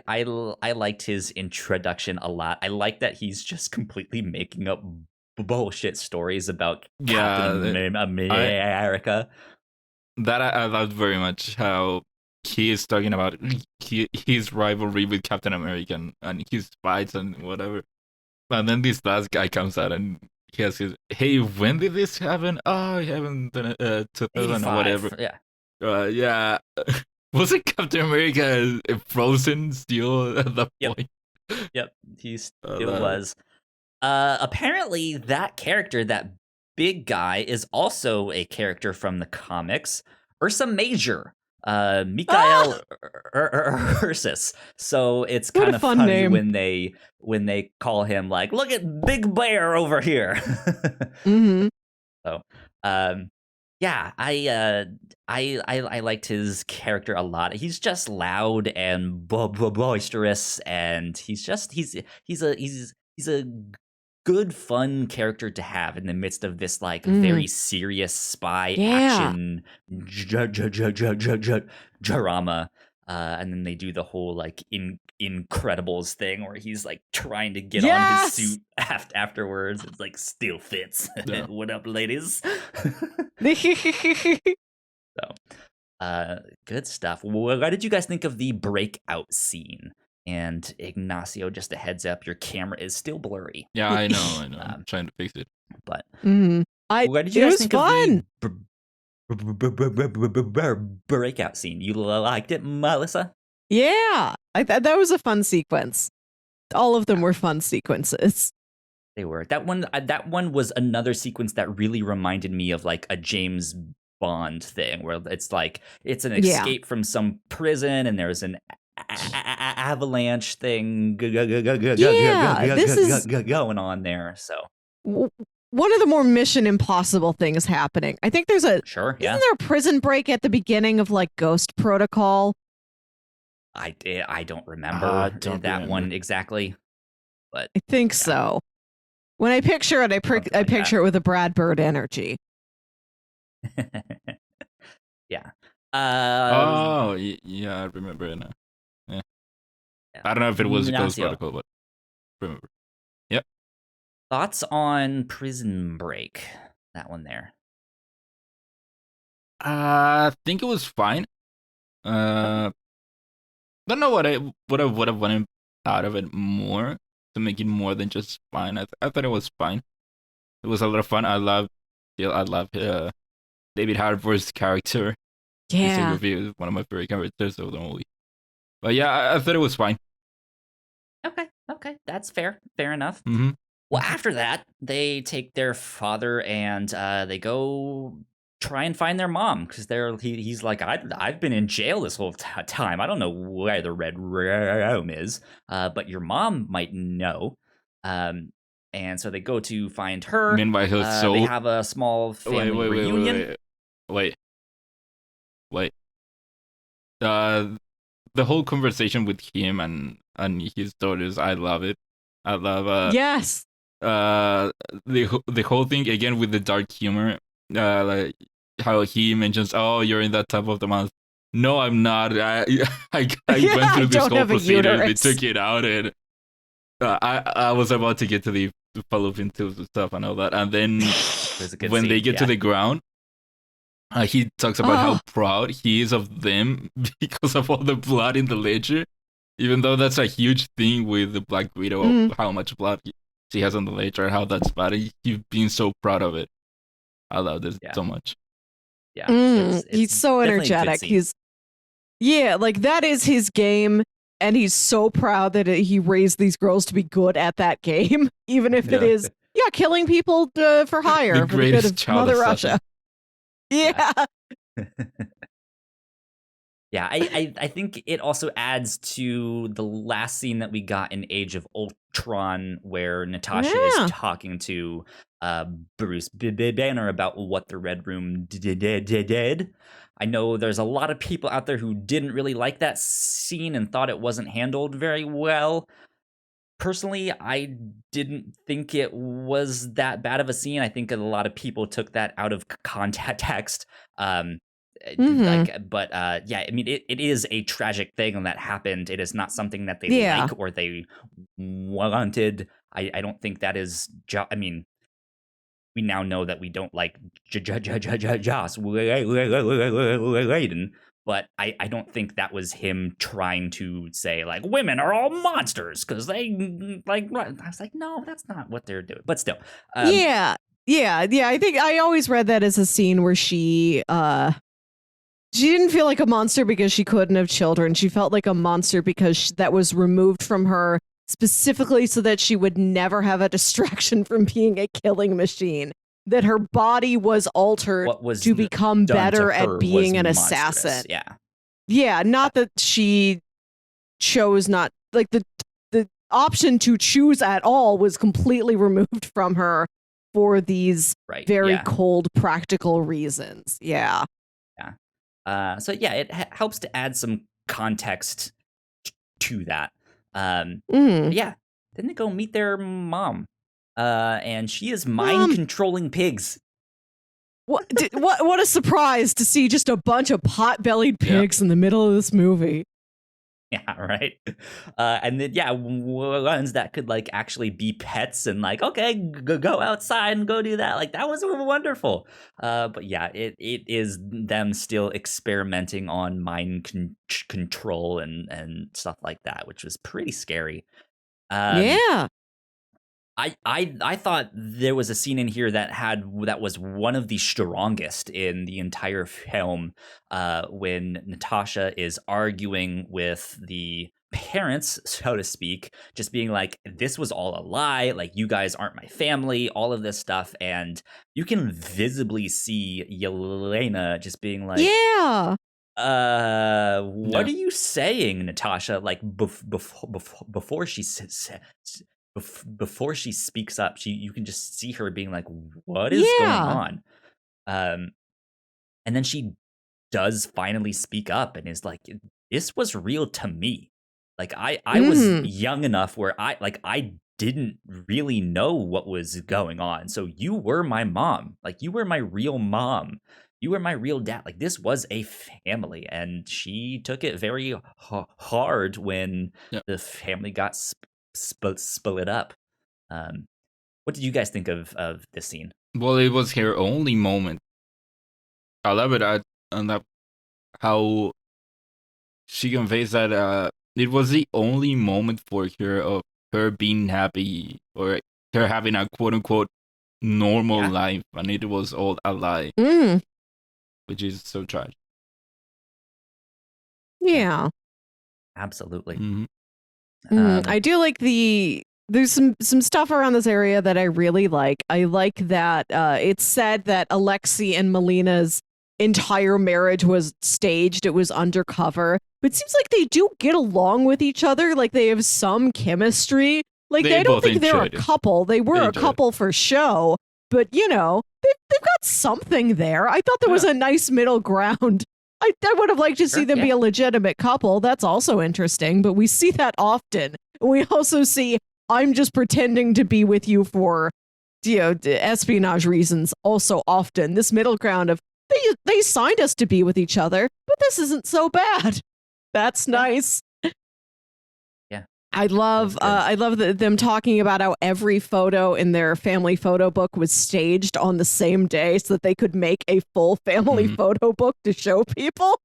liked his introduction a lot. I like that he's just completely making up bullshit stories about Captain I America. I loved very much how he is talking about his rivalry with Captain America and his fights and whatever. And then this last guy comes out and he has his, hey, when did this happen? Oh, I haven't done it, 2000 or whatever. Yeah. Yeah. Was it Captain America frozen still at that point? Yep, it was. Apparently, that character, that big guy, is also a character from the comics. Ursa Major, Mikael Ursus. So it's kind of funny name. when they call him like, look at Big Bear over here. Mm-hmm. So, yeah, I liked his character a lot. He's just loud and boisterous, and he's a good, fun character to have in the midst of this like very serious spy action drama. And then they do the whole like Incredibles thing where he's like trying to get on his suit afterwards. It's like still fits. Yeah. What up, ladies? So, good stuff. What did you guys think of the breakout scene? And Ignacio, just a heads up, your camera is still blurry. Yeah, I know. I'm trying to fix it. But what did you guys think fun. Of the breakout scene? You liked it, Melissa? Yeah, I thought that was a fun sequence. All of them were fun sequences. They were. That one was another sequence that really reminded me of like a James Bond thing, where it's like it's an escape from some prison, and there's an avalanche thing this is going on there. So one of the more Mission Impossible things happening. I think there's a isn't there a prison break at the beginning of like Ghost Protocol? I don't remember that one exactly, but I think so. When I picture it, I picture it with a Brad Bird energy. Yeah. Yeah, I remember it now. Yeah. I don't know if it was a Ghost Protocol, but remember. Yep. Thoughts on Prison Break? That one there. I think it was fine. Don't know what I would have wanted out of it more to make it more than just fine. I thought it was fine. It was a lot of fun. I love David Harbour's character. Yeah, he's one of my favorite characters of the movie. But yeah, I thought it was fine. Okay, that's fair enough. Mm-hmm. Well, after that, they take their father and they go try and find their mom, because he's like, I've been in jail this whole time. I don't know where the Red Room is, but your mom might know. And so they go to find her. Meanwhile, they have a small family reunion. Wait. The whole conversation with him and his daughters, I love it. I love yes. The whole thing again with the dark humor, like how he mentions, oh, you're in that type of the month. No, I'm not. I went through this whole procedure. They took it out, and I was about to get to the fallopian tubes and stuff and all that, and then when they get to the ground, he talks about how proud he is of them because of all the blood in the ledger, even though that's a huge thing with the Black Widow, of how much blood she has on the ledger, how that's bad. He's being so proud of it. I love this so much. Yeah, he's so energetic. He's like that is his game, and he's so proud that he raised these girls to be good at that game, even if it is killing people for hire for the good of Mother Russia. Yeah. Yeah, I think it also adds to the last scene that we got in Age of Ultron, where Natasha is talking to Bruce Banner about what the Red Room did. I know there's a lot of people out there who didn't really like that scene and thought it wasn't handled very well. Personally, I didn't think it was that bad of a scene. I think a lot of people took that out of context. But yeah, I mean, it is a tragic thing that happened. It is not something that they like or they wanted. I don't think that is. I mean, we now know that we don't like Joss Whedon, but I don't think that was him trying to say like women are all monsters because they like. I was like, no, that's not what they're doing. But still, yeah. I think I always read that as a scene where she didn't feel like a monster because she couldn't have children. She felt like a monster because that was removed from her specifically so that she would never have a distraction from being a killing machine. That her body was altered to become better at being an assassin. Yeah, not that she chose not, like the option to choose at all was completely removed from her for these very cold practical reasons. Yeah. So yeah, it helps to add some context to that. Yeah, then they go meet their mom, and she is mind controlling pigs. What a surprise to see just a bunch of pot-bellied pigs in the middle of this movie. Yeah, right. And then ones that could like actually be pets and like, okay, go outside and go do that. Like that was wonderful. But yeah, it is them still experimenting on mind control and stuff like that, which was pretty scary. Yeah. I thought there was a scene in here that was one of the strongest in the entire film, when Natasha is arguing with the parents, so to speak, just being like, this was all a lie, like you guys aren't my family, all of this stuff, and you can visibly see Yelena just being like, what are you saying, Natasha? Like before she says. Before she speaks up, you can just see her being like, what is going on? And then she does finally speak up and is like, this was real to me. Like I was young enough where I didn't really know what was going on. So you were my mom. Like you were my real mom. You were my real dad. Like this was a family. And she took it very hard when the family got split up. What did you guys think of this scene? Well, it was her only moment. I love it. I love how she conveys that it was the only moment for her of her being happy or her having a quote unquote normal life, and it was all a lie, which is so tragic. Yeah, absolutely. I do like there's some stuff around this area that I really like. I like that it's said that Alexei and Melina's entire marriage was staged. It was undercover. But it seems like they do get along with each other. Like they have some chemistry. Like I don't think they're a couple. They were a couple for show. But, you know, they've got something there. I thought there was a nice middle ground. I would have liked to see them be a legitimate couple. That's also interesting. But we see that often. We also see I'm just pretending to be with you for, espionage reasons also often. This middle ground of they signed us to be with each other, but this isn't so bad. That's nice. Yeah. I love them talking about how every photo in their family photo book was staged on the same day so that they could make a full family photo book to show people.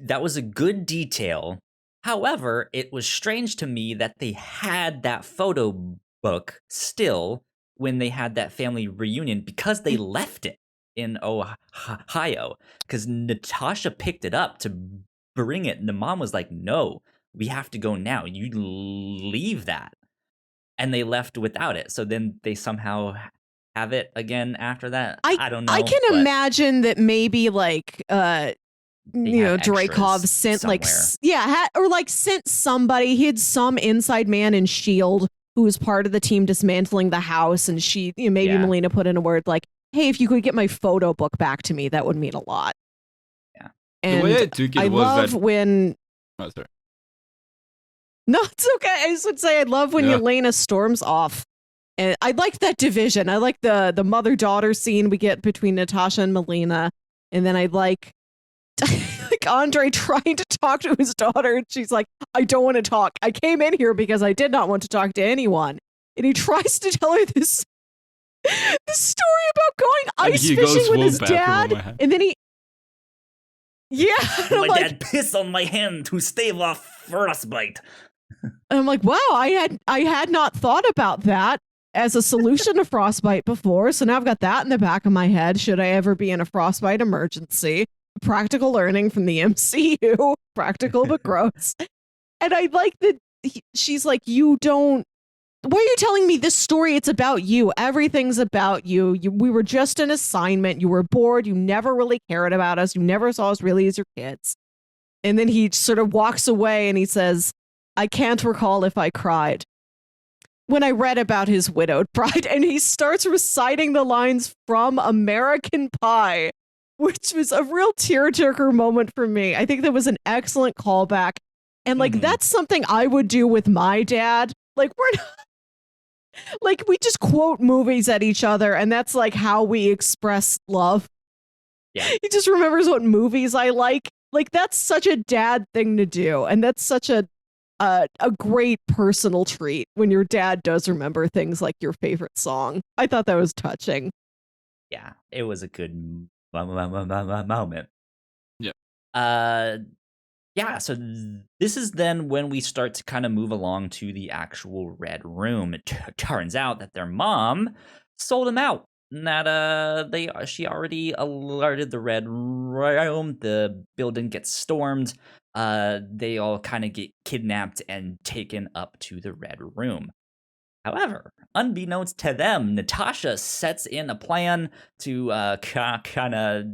That was a good detail. However, it was strange to me that they had that photo book still when they had that family reunion because they left it in Ohio. Because Natasha picked it up to bring it, and the mom was like, no, we have to go now. You leave that. And they left without it. So then they somehow have it again after that. I don't know. I can imagine that maybe like Dreykov sent somewhere. Sent somebody. He had some inside man in S.H.I.E.L.D. who was part of the team dismantling the house, and she maybe Melina put in a word like, hey, if you could get my photo book back to me, that would mean a lot. Yeah. And the way I took it love that when oh, sorry. No, it's okay. I just would say I love when Yelena storms off. And I like that division. I like the mother-daughter scene we get between Natasha and Melina. And then I like Andre trying to talk to his daughter, and she's like, I don't want to talk. I came in here because I did not want to talk to anyone. And he tries to tell her this story about going ice fishing with his dad. And then my dad pissed on my hand to stave off frostbite. And I'm like, wow, I had not thought about that as a solution to frostbite before. So now I've got that in the back of my head. Should I ever be in a frostbite emergency? Practical learning from the MCU. Practical but gross. And I like that she's like, why are you telling me this story? It's about you. Everything's about you. We were just an assignment. You were bored. You never really cared about us. You never saw us really as your kids. And then he sort of walks away and he says, I can't recall if I cried when I read about his widowed bride. And he starts reciting the lines from American Pie, which was a real tearjerker moment for me. I think that was an excellent callback. And like, that's something I would do with my dad. Like, we're not, like, we just quote movies at each other, and that's like how we express love. Yeah. He just remembers what movies I like. Like, that's such a dad thing to do. And that's such a great personal treat when your dad does remember things like your favorite song. I thought that was touching. Yeah, it was a good moment. Yeah. Yeah, so this is then when we start to kind of move along to the actual Red Room. It turns out that their mom sold him out. That she already alerted the Red Room. The building gets stormed. They all kind of get kidnapped and taken up to the Red Room. However, unbeknownst to them, Natasha sets in a plan to kind of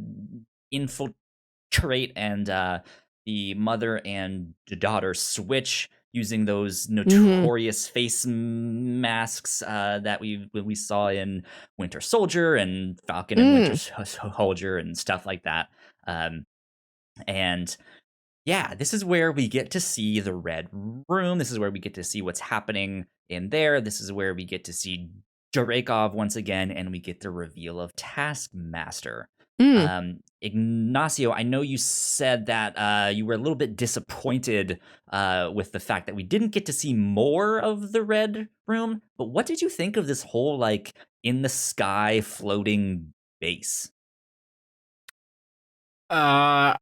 infiltrate, and the mother and the daughter switch using those notorious face masks that we saw in Winter Soldier and Falcon and Winter Soldier and stuff like that. And yeah, this is where we get to see the Red Room. This is where we get to see what's happening in there. This is where we get to see Jarekov once again, and we get the reveal of Taskmaster. Ignacio, I know you said that you were a little bit disappointed with the fact that we didn't get to see more of the Red Room, but what did you think of this whole, like, in the sky floating base? I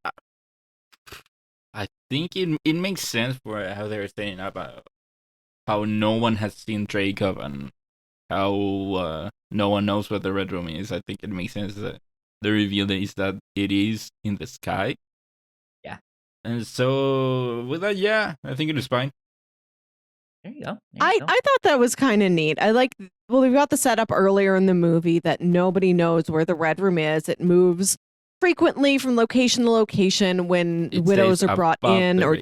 think it makes sense for how they're saying about how no one has seen Jacob and how no one knows what the Red Room is. I think it makes sense that the reveal is that it is in the sky. Yeah. And so with that, yeah, I think it is fine. There you go. I thought that was kind of neat. We've got the setup earlier in the movie that nobody knows where the Red Room is. It moves frequently from location to location when widows are brought in or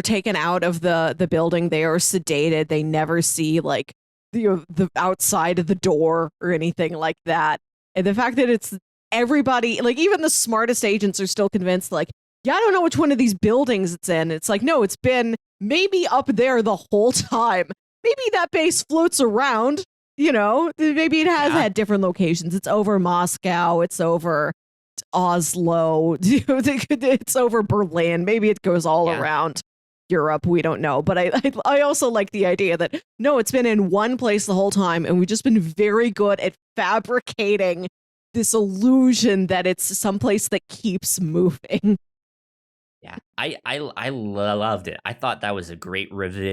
taken out of the building. They are sedated. They never see like the outside of the door or anything like that. And the fact that it's everybody, like even the smartest agents are still convinced, like, yeah, I don't know which one of these buildings it's in. It's like, no, it's been maybe up there the whole time. Maybe that base floats around, maybe it has had different locations. It's over Moscow. It's over Oslo. It's over Berlin. Maybe it goes all around Europe. We don't know. But I also like the idea that, no, it's been in one place the whole time. And we've just been very good at fabricating this illusion that it's someplace that keeps moving. Yeah, I loved it. I thought that was a great reveal.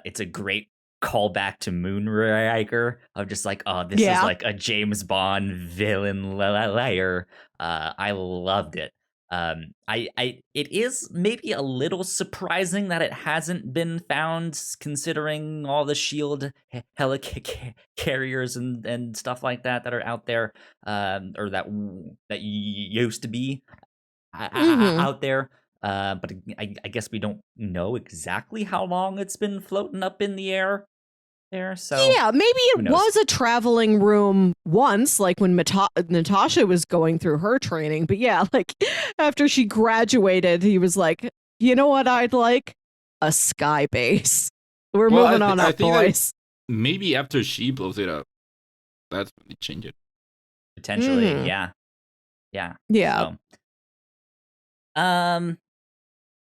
It's a great callback to Moonraker of just like, oh, this is like a James Bond villain layer. I loved it. It is maybe a little surprising that it hasn't been found, considering all the shield helicarriers and stuff like that are out there, or that used to be out there. But I guess we don't know exactly how long it's been floating up in the air there. So yeah, maybe it was a traveling room once, like when Natasha was going through her training. But yeah, like after she graduated, he was like, you know what I'd like? A sky base. We're moving on up, boys. Maybe after she blows it up, That's when they change it. Potentially, yeah. Yeah. So,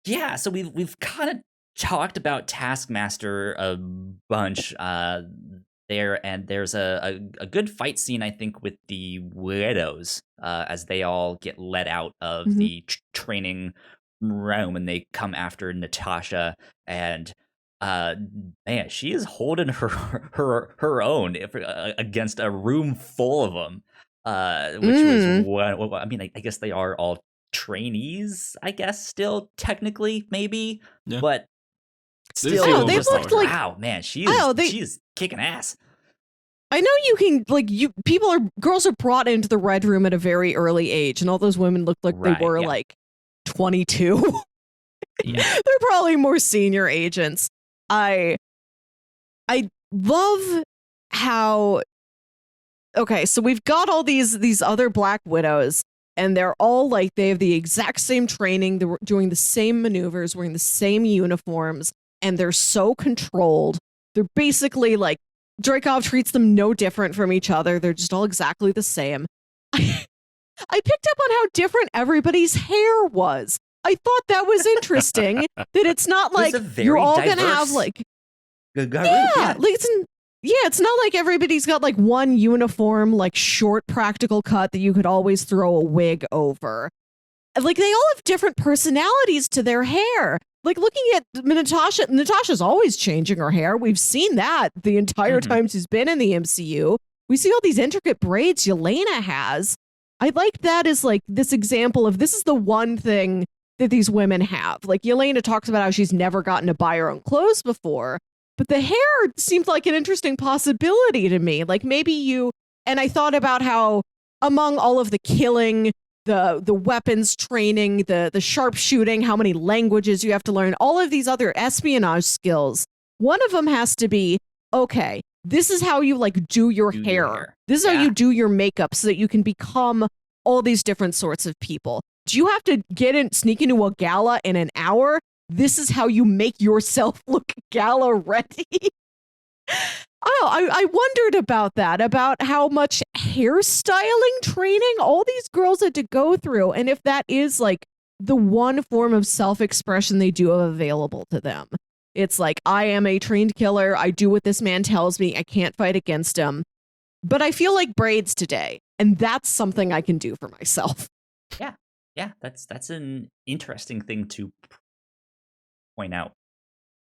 yeah. So we've kind of talked about Taskmaster a bunch there, and there's a good fight scene, I think, with the widows as they all get let out of the training room and they come after Natasha, and man, she is holding her own against a room full of them, which was what I mean. I guess they are all trainees, I guess, still technically, maybe, but still, they just looked like, wow, man, she is kicking ass. I know you can, like, girls are brought into the red room at a very early age, and all those women looked like they were like 22. Yeah. They're probably more senior agents. I love how, okay, so we've got all these other Black Widows, and they're all like, they have the exact same training, they're doing the same maneuvers, wearing the same uniforms, and they're so controlled. They're basically like, Dreykov treats them no different from each other. They're just all exactly the same. I picked up on how different everybody's hair was. I thought that was interesting, that it's not like you're all going to have like, it's not like everybody's got like one uniform, like short practical cut that you could always throw a wig over. Like, they all have different personalities to their hair. Like, looking at Natasha's always changing her hair. We've seen that the entire time she's been in the MCU. We see all these intricate braids Yelena has. I like that as like this example of, this is the one thing that these women have. Like, Yelena talks about how she's never gotten to buy her own clothes before, but the hair seems like an interesting possibility to me. Like, maybe and I thought about how among all of the killing, the weapons training, the sharpshooting, how many languages you have to learn, all of these other espionage skills, one of them has to be, okay, this is how you like do your hair. This is how you do your makeup so that you can become all these different sorts of people. Do you have to sneak into a gala in an hour? This is how you make yourself look gala ready. I wondered about that, about how much hairstyling training all these girls had to go through, and if that is like the one form of self-expression they do have available to them. It's like, I am a trained killer. I do what this man tells me. I can't fight against him. But I feel like braids today, and that's something I can do for myself. Yeah, that's an interesting thing to point out.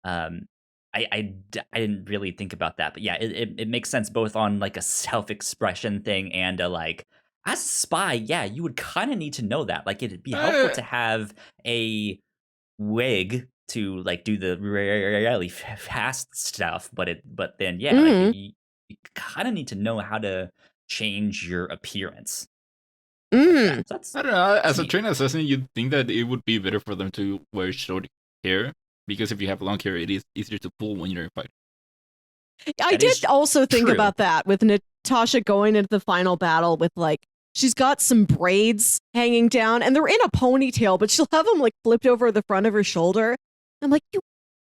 I didn't really think about that, but yeah, it makes sense both on like a self-expression thing and a like, as a spy, yeah, you would kind of need to know that. Like, it'd be helpful to have a wig to like do the really fast stuff, but then like, you kind of need to know how to change your appearance. I don't know. As a trained assassin, you'd think that it would be better for them to wear short hair, because if you have long hair, it is easier to pull when you're in a fight. I did also think about that with Natasha going into the final battle with like, she's got some braids hanging down and they're in a ponytail, but she'll have them like flipped over the front of her shoulder. I'm like,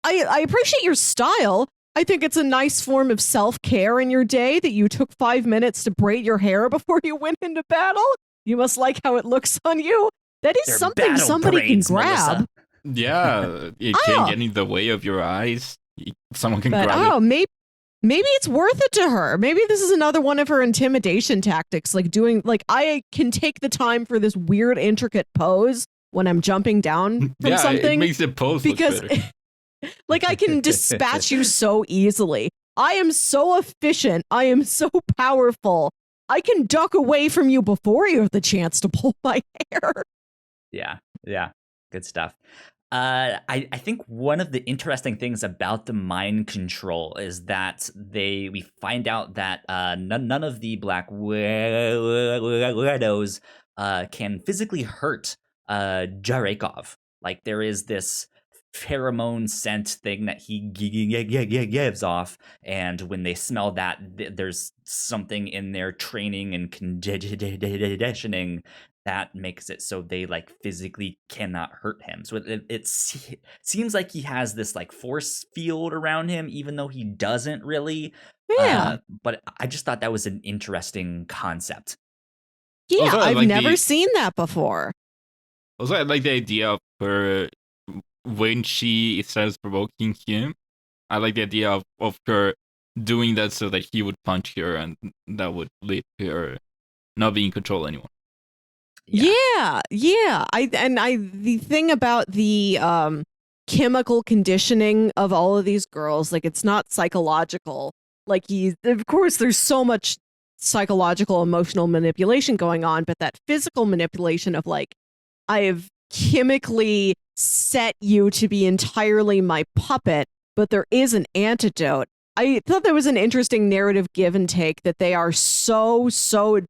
I appreciate your style. I think it's a nice form of self-care in your day that you took 5 minutes to braid your hair before you went into battle. You must like how it looks on you. That is something somebody braids, can grab. Melissa. Yeah, it can't get in the way of your eyes. Someone can grab it. Maybe it's worth it to her. Maybe this is another one of her intimidation tactics, like doing, like, I can take the time for this weird, intricate pose when I'm jumping down from something. It makes the pose because, look better. Like, I can dispatch you so easily. I am so efficient. I am so powerful. I can duck away from you before you have the chance to pull my hair. Yeah, good stuff. I think one of the interesting things about the mind control is that we find out that none of the Black Widows can physically hurt Dreykov. Like, there is this pheromone scent thing that he gives off, and when they smell that, there's something in their training and conditioning that makes it so they like physically cannot hurt him. So it seems like he has this like force field around him, even though he doesn't really. Yeah. But I just thought that was an interesting concept. Yeah, Also, I've like never seen that before. Also, I like the idea of her when she starts provoking him. I like the idea of her doing that so that he would punch her, and that would lead to her not being in control anymore. Yeah. The thing about the chemical conditioning of all of these girls, like it's not psychological. Like of course there's so much psychological emotional manipulation going on, but that physical manipulation of like, I have chemically set you to be entirely my puppet, but there is an antidote. I thought there was an interesting narrative give and take that they are so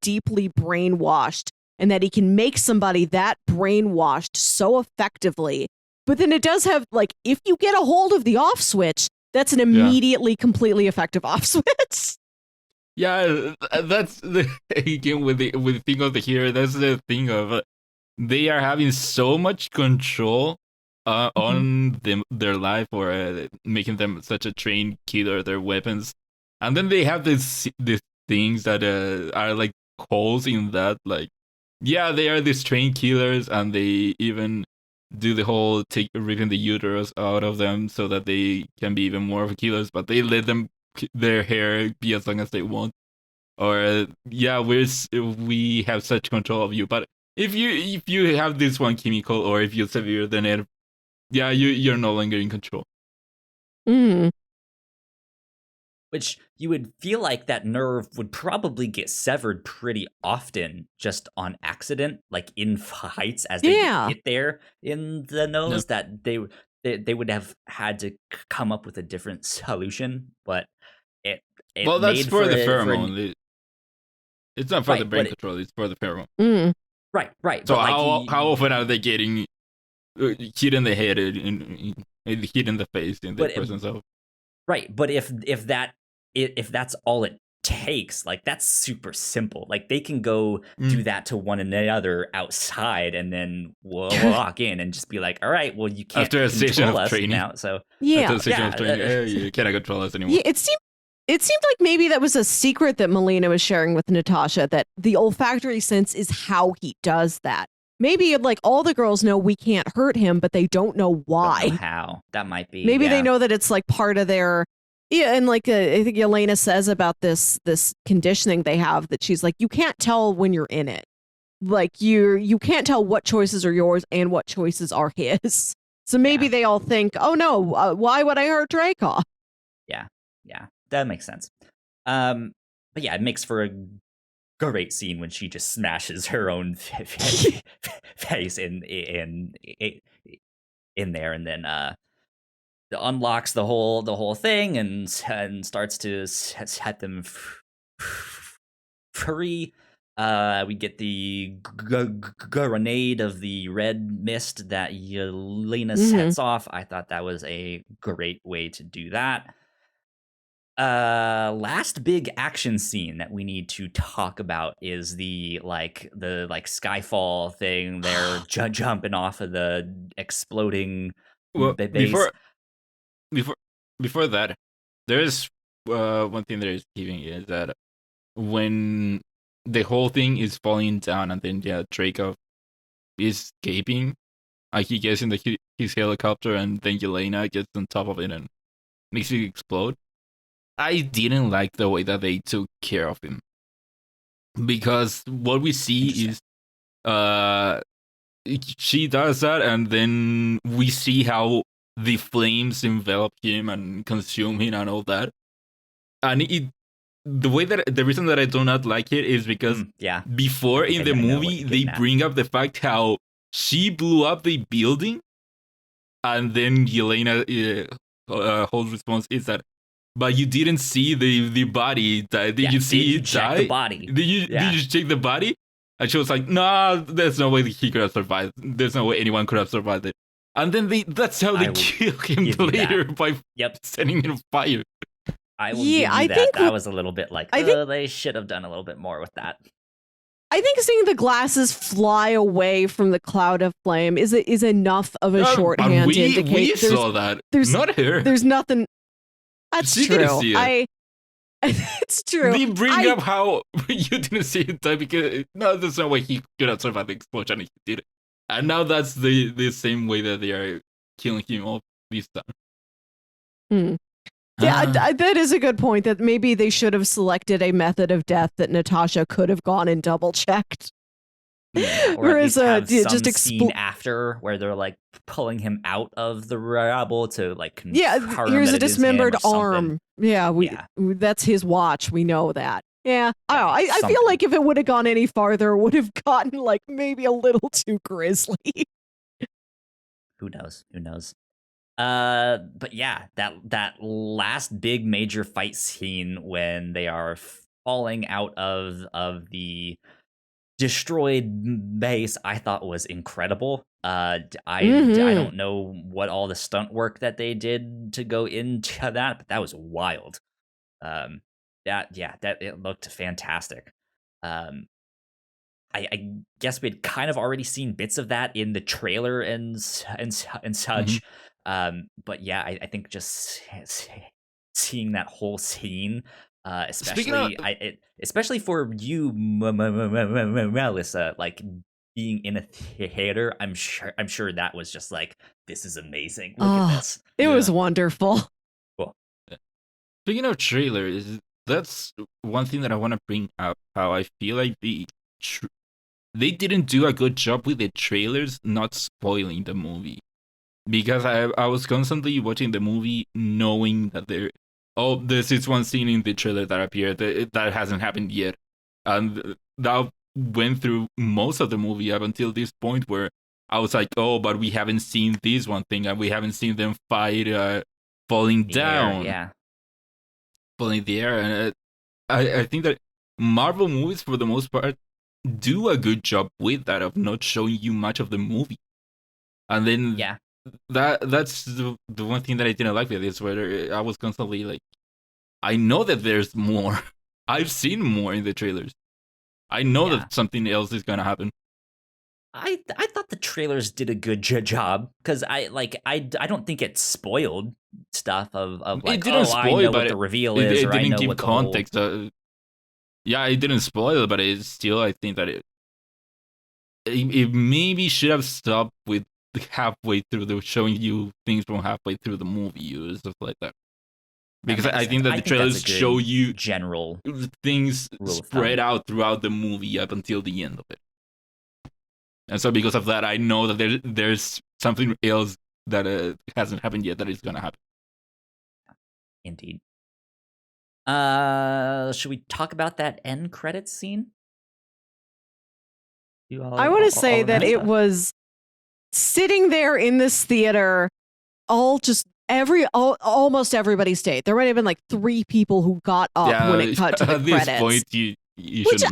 deeply brainwashed, and that he can make somebody that brainwashed so effectively. But then it does have, like, if you get a hold of the off switch, that's an immediately completely effective off switch. Yeah, that's the again with the thing of the hero. That's the thing of they are having so much control on their life, or making them such a trained killer, their weapons, and then they have these things that are like holes in that. Like, yeah, they are these trained killers, and they even do the whole ripping the uterus out of them so that they can be even more of killers, but they let them their hair be as long as they want. Or we have such control of you, but if you have this one chemical, or if you severe, then you're no longer in control. Which you would feel like that nerve would probably get severed pretty often just on accident, like in fights as they get hit there in the nose, that they would have had to come up with a different solution. But it well, that's for the pheromone. It's not for the brain control, it's for the pheromone. Right. So how often are they getting hit in the head, hit in the face, in the presence of? Right, but if that's all it takes, like that's super simple. Like they can go do that to one another outside, and then walk in and just be like, "All right, well you can't after a session of training now." So after a session of training, you cannot control us anymore. Yeah, it seemed like maybe that was a secret that Melina was sharing with Natasha, that the olfactory sense is how he does that. Maybe like all the girls know we can't hurt him, but they don't know why. Don't know how. That might be. Maybe they know that it's like part of their. Yeah, and like I think Yelena says about this conditioning they have, that she's like, you can't tell when you're in it. Like you can't tell what choices are yours and what choices are his. So maybe they all think, oh no, why would I hurt Dreykov? Yeah, that makes sense. But yeah, it makes for a great scene when she just smashes her own face in there, and then unlocks the whole thing and starts to set them free. We get the grenade of the red mist that Yelena sets off. I thought that was a great way to do that. Last big action scene that we need to talk about is the Skyfall thing. They're jumping off of the exploding base. Before that, there's one thing that is giving is that when the whole thing is falling down, and then Dreykov is escaping, he gets in his helicopter, and then Yelena gets on top of it and makes it explode. I didn't like the way that they took care of him, because what we see is she does that, and then we see how the flames envelop him and consume him and all that. And the reason that I do not like it is because before in the movie they bring up the fact how she blew up the building, and then Yelena whole response is that, but you didn't see the body die. Did you see it die? Check the body. Did you check the body? And she was like, "No, there's no way he could have survived. There's no way anyone could have survived it." And then that's how they kill him later by setting him on fire. I will give you that. That was a little bit like, they should have done a little bit more with that. I think seeing the glasses fly away from the cloud of flame is enough of a shorthand to indicate. We saw that. Not her. There's nothing. That's she true. Didn't see it. It's true. They bring up how you didn't see it die because no, there's no way he could have survived the explosion if he did it. And now that's the same way that they are killing him off this time. Yeah, that is a good point, that maybe they should have selected a method of death that Natasha could have gone and double checked. Yeah, or at least have some scene after where they're like pulling him out of the rubble to like confirm here's that a dismembered arm. Yeah, Yeah. that's his watch. We know that. Yeah, I feel like if it would have gone any farther, it would have gotten like maybe a little too grisly. Who knows? Who knows? But yeah, that last big major fight scene when they are falling out of the destroyed base, I thought was incredible. I don't know what all the stunt work that they did to go into that, but that was wild. That it looked fantastic. I guess we'd kind of already seen bits of that in the trailer and such. But yeah, I think just seeing that whole scene, especially for you, Melissa, like being in a theater, I'm sure that was just like, this is amazing. Look at this. It was wonderful. Cool. Speaking of trailers, that's one thing that I want to bring up. How I feel like they didn't do a good job with the trailers not spoiling the movie. Because I was constantly watching the movie knowing that this is one scene in the trailer that appeared that hasn't happened yet. And that went through most of the movie up until this point where I was like, oh, but we haven't seen this one thing and we haven't seen them fight falling down. Falling in the air. And I think that Marvel movies, for the most part, do a good job with that, of not showing you much of the movie. And then that's the one thing that I didn't like with this, where I was constantly like, I know that there's more. I've seen more in the trailers. I know that something else is gonna happen. I thought the trailers did a good job, because I don't think it spoiled stuff of like, it didn't spoil, I know but what the reveal is, it or didn't I know give what context. Yeah, it didn't spoil, but it still, I think that it maybe should have stopped with halfway through the showing you things from halfway through the movie or stuff like that. Because I think that the trailers show you general things spread out throughout the movie up until the end of it. And so because of that, I know that there's something else that hasn't happened yet that is going to happen. Indeed. Should we talk about that end credits scene? I want to say that it was sitting there in this theater, almost everybody stayed. There might have been like 3 people who got up when it cut to the credits. At this point, you which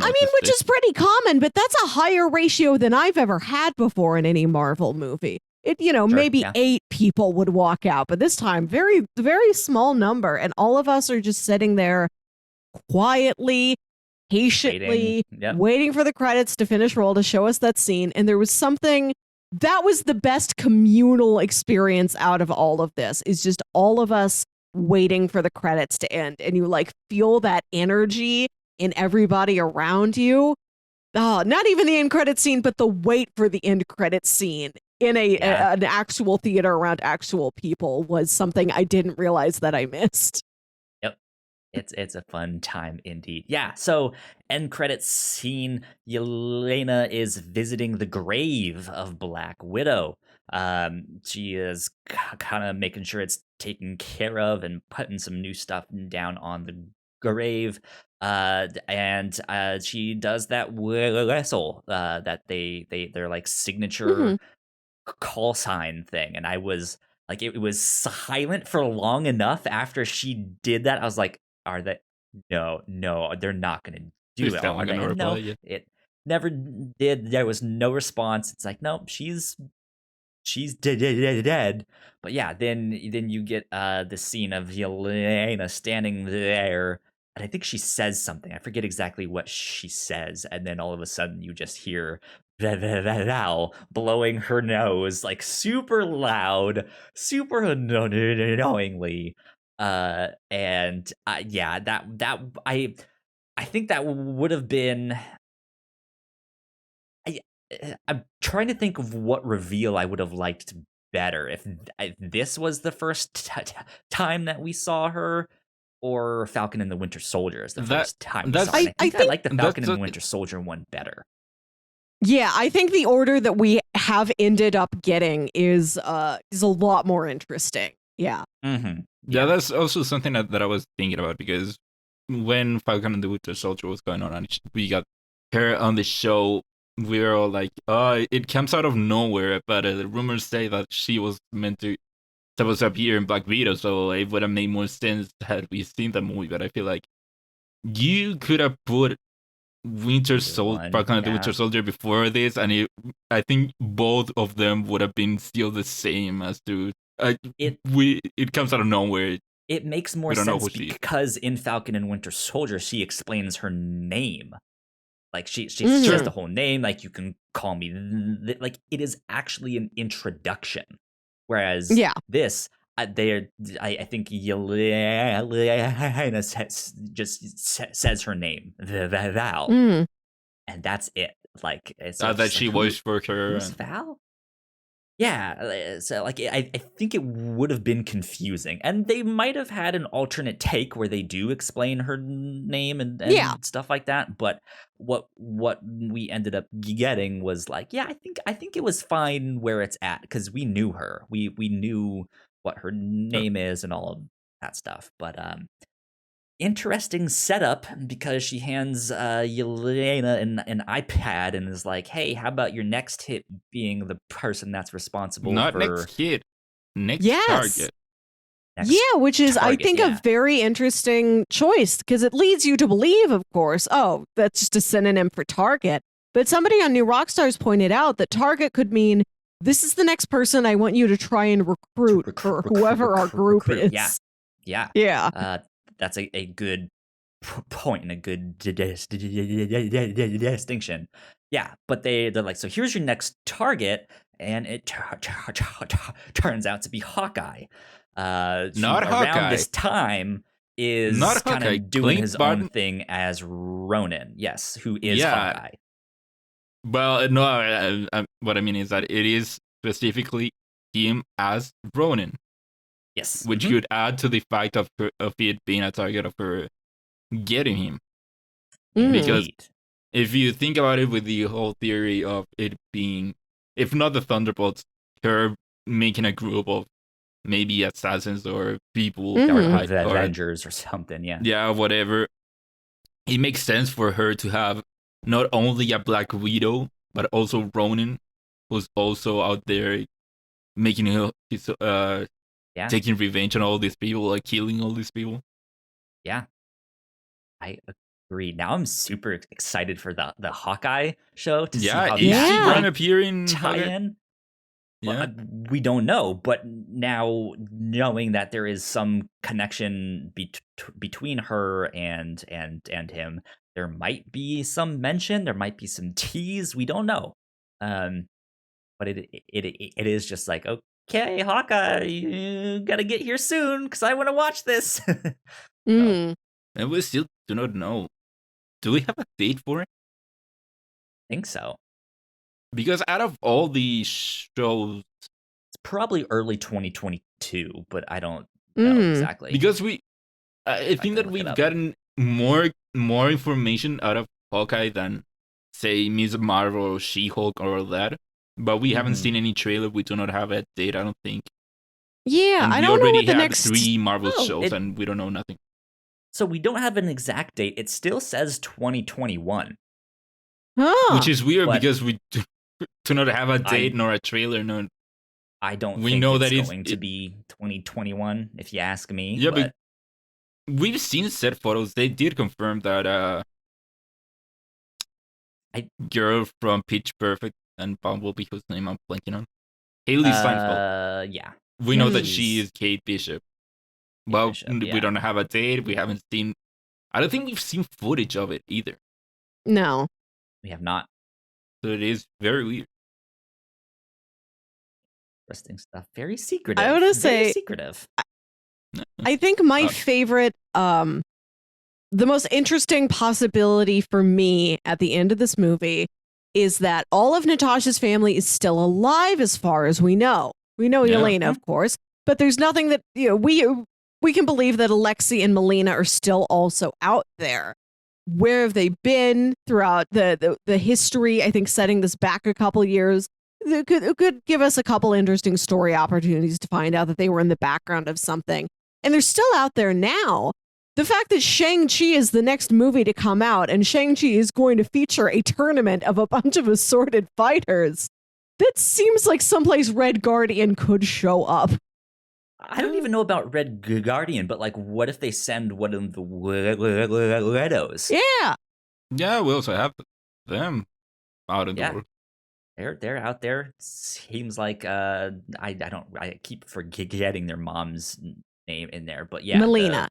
is pretty common, but that's a higher ratio than I've ever had before in any Marvel movie. Maybe 8 people would walk out, but this time, very, very small number, and all of us are just sitting there quietly, patiently, waiting for the credits to finish roll to show us that scene. And there was something that was the best communal experience out of all of this, is just all of us waiting for the credits to end, and you like feel that energy in everybody around you. Not even the end credit scene, but the wait for the end credit scene in an actual theater around actual people was something I didn't realize that I missed. Yep. It's a fun time indeed. Yeah, so end credits scene, Yelena is visiting the grave of Black Widow. She is kind of making sure it's taken care of and putting some new stuff down on the grave. And she does that whistle that they're like signature call sign thing, and I was like, it was silent for long enough after she did that. I was like, are they? No, they're not gonna do it. No, it never did. There was no response. It's like, no, she's dead. But yeah, then you get the scene of Yelena standing there. And I think she says something. I forget exactly what she says. And then all of a sudden you just hear Val blowing her nose like super loud, super annoyingly. And yeah, that I think that would have been. I'm trying to think of what reveal I would have liked better if this was the first time that we saw her, or Falcon and the Winter Soldier is the first time we saw her. And I think I like the Falcon and the Winter Soldier one better. Yeah, I think the order that we have ended up getting is a lot more interesting. Yeah. Mm-hmm. Yeah, that's also something that I was thinking about, because when Falcon and the Winter Soldier was going on and we got her on the show, we were all like, oh, it comes out of nowhere, but the rumors say that she was supposed to appear in Black Widow, so it would have made more sense had we seen the movie. But I feel like you could have put Falcon and the Winter Soldier before this, and I think both of them would have been still the same as to it comes out of nowhere. It makes more sense because in Falcon and Winter Soldier, she explains her name. Like she says the whole name. Like, you can call me. Like, it is actually an introduction. Whereas this, I think Yelena says her name, Val, and that's it. Like, that she voiced for her. Who's Val? Yeah, so like I think it would have been confusing, and they might have had an alternate take where they do explain her name and stuff like that. But what we ended up getting was like, I think it was fine where it's at, because we knew her, we knew what her name is and all of that stuff. But interesting setup, because she hands Yelena an iPad and is like, hey, how about your next hit being the person that's responsible for... next hit, next target. Which is, I think, a very interesting choice, because it leads you to believe, of course, oh, that's just a synonym for target. But somebody on New Rockstars pointed out that target could mean, this is the next person I want you to try and recruit for whoever our group is. Yeah. That's a good point and a good distinction. Yeah, but they're like, so here's your next target, and it turns out to be Hawkeye. Not around Hawkeye. This time is kind of doing his own thing as Ronin. Yes, who is Hawkeye. Well, no, what I mean is that it is specifically him as Ronin. Yes. Which could add to the fact of it being a target of her getting him. Because if you think about it, with the whole theory of it being, if not the Thunderbolts, her making a group of maybe assassins or people, or Avengers or something, yeah, whatever, it makes sense for her to have not only a Black Widow, but also Ronin, who's also out there making his taking revenge on all these people, like killing all these people. Yeah, I agree. Now I'm super excited for the Hawkeye show to see how that appearing tie-in. Yeah, we don't know, but now knowing that there is some connection between her and him, there might be some mention, there might be some tease. We don't know, but it is just like, okay, Hawkeye, you gotta get here soon, because I want to watch this. And we still do not know. Do we have a date for it? I think so. Because out of all the shows... It's probably early 2022, but I don't know exactly. Because I think that we've gotten more information out of Hawkeye than, say, Ms. Marvel or She-Hulk or all that. But we haven't seen any trailer. We do not have a date, I don't think. Yeah, and I don't know what the next... 3 Marvel shows, and we don't know nothing. So we don't have an exact date. It still says 2021. Which is weird, because we do not have a date nor a trailer. I don't think it's going to be 2021, if you ask me. Yeah, but we've seen set photos. They did confirm that girl from Pitch Perfect and Bumblebee, whose name I'm blanking on, Haley Steinfeld. Yeah. We know that she is Kate Bishop. But we don't have a date. We haven't seen... I don't think we've seen footage of it either. No. We have not. So it is very weird. Interesting stuff. Very secretive. I want to say... secretive. I think my favorite, the most interesting possibility for me at the end of this movie is that all of Natasha's family is still alive as far as we know. We know Yelena, of course, but there's nothing that, we can believe that Alexei and Melina are still also out there. Where have they been throughout the history? I think setting this back a couple years it could give us a couple interesting story opportunities to find out that they were in the background of something. And they're still out there now. The fact that Shang-Chi is the next movie to come out and Shang-Chi is going to feature a tournament of a bunch of assorted fighters, that seems like someplace Red Guardian could show up. I don't even know about Red Guardian, but like, what if they send one of the widows? Yeah. Yeah, we also have them out in the world. They're out there. Seems like I keep forgetting their mom's name in there, but yeah, Melina.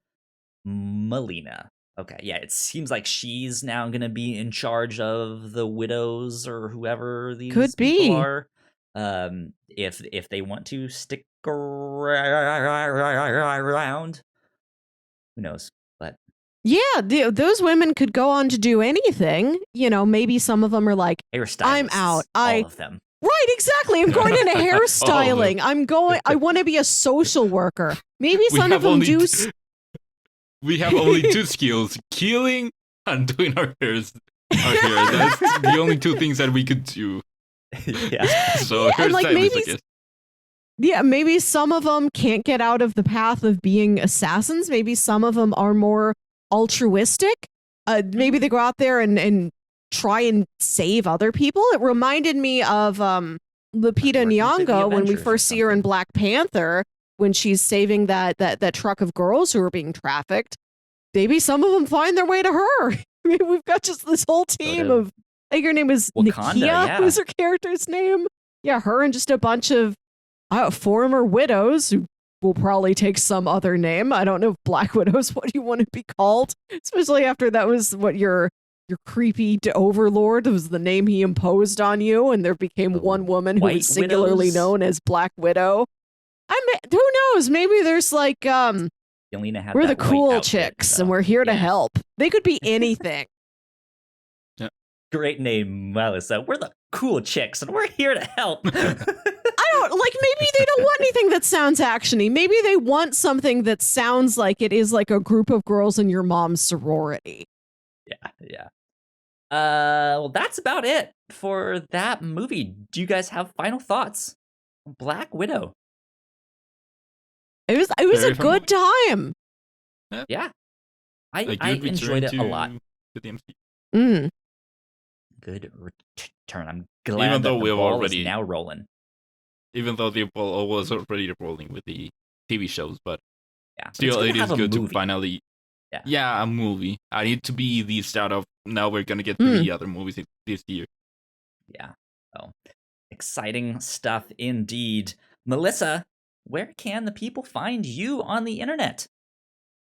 Okay, yeah, it seems like she's now gonna be in charge of the widows or whoever these people are. If they want to stick around, who knows? But yeah, those women could go on to do anything. Maybe some of them are like, I'm out. All of them. Right, exactly. I'm going into hairstyling. I want to be a social worker. Maybe some of them do. We have only two skills: killing and doing our hair. That's the only two things that we could do. Yeah. So hairstylist, I guess. Yeah, maybe some of them can't get out of the path of being assassins. Maybe some of them are more altruistic. Maybe they go out there and try and save other people. It reminded me of Lupita Nyong'o when we first see her in Black Panther, when she's saving that truck of girls who are being trafficked. Maybe some of them find their way to her. I mean, we've got just this whole team of, I think her name is Nakia, who's her character's name. Yeah, her and just a bunch of former widows who will probably take some other name. I don't know if Black Widow's what you want to be called, especially after that was what your creepy overlord was the name he imposed on you, and there became one woman who was singularly known as Black Widow. Who knows? Maybe there's like Yelena had we're the cool chicks and we're here to help. They could be anything. Great name, Melissa. We're the cool chicks and we're here to help. Maybe they don't want anything that sounds actiony. Maybe they want something that sounds like it is like a group of girls in your mom's sorority. Yeah. Well, that's about it for that movie. Do you guys have final thoughts? Black Widow. It was a good time. Yeah. I enjoyed it a lot. To the MCU. Good return. I'm glad that the ball is now rolling. Even though the ball was already rolling with the TV shows, but still it is good to finally a movie. I need to be the start of now we're gonna get 3 other movies this year. Yeah. Oh, exciting stuff indeed. Melissa, where can the people find you on the internet?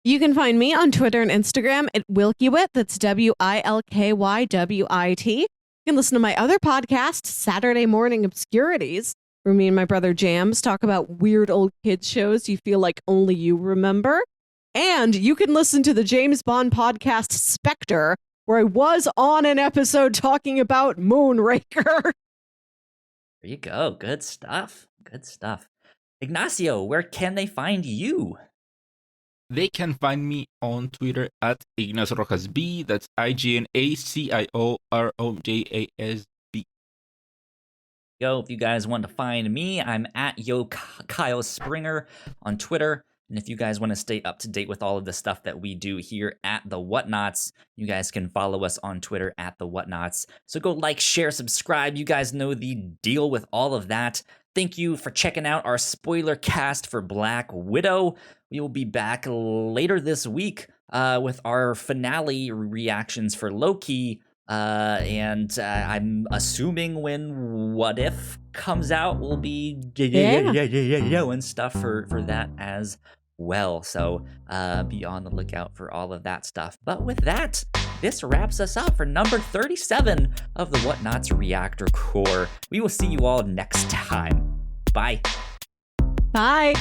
You can find me on Twitter and Instagram at Wilkywit. That's WILKYWIT. You can listen to my other podcast, Saturday Morning Obscurities, where me and my brother Jams talk about weird old kids shows you feel like only you remember. And you can listen to the James Bond podcast Spectre, where I was on an episode talking about Moonraker. There you go. Good stuff. Ignacio, where can they find you? They can find me on Twitter at Ignacio Rojas B. That's IGNACIOROJASB. Yo, if you guys want to find me, I'm at Kyle Springer on Twitter. And if you guys want to stay up to date with all of the stuff that we do here at the Whatnauts, you guys can follow us on Twitter at the Whatnauts. So go like, share, subscribe. You guys know the deal with all of that. Thank you for checking out our spoiler cast for Black Widow. We will be back later this week with our finale reactions for Loki. And I'm assuming when What If comes out, we'll be doing stuff for that as well. So be on the lookout for all of that stuff. But with that, this wraps us up for number 37 of the Whatnauts Reactor Core. We will see you all next time. Bye. Bye.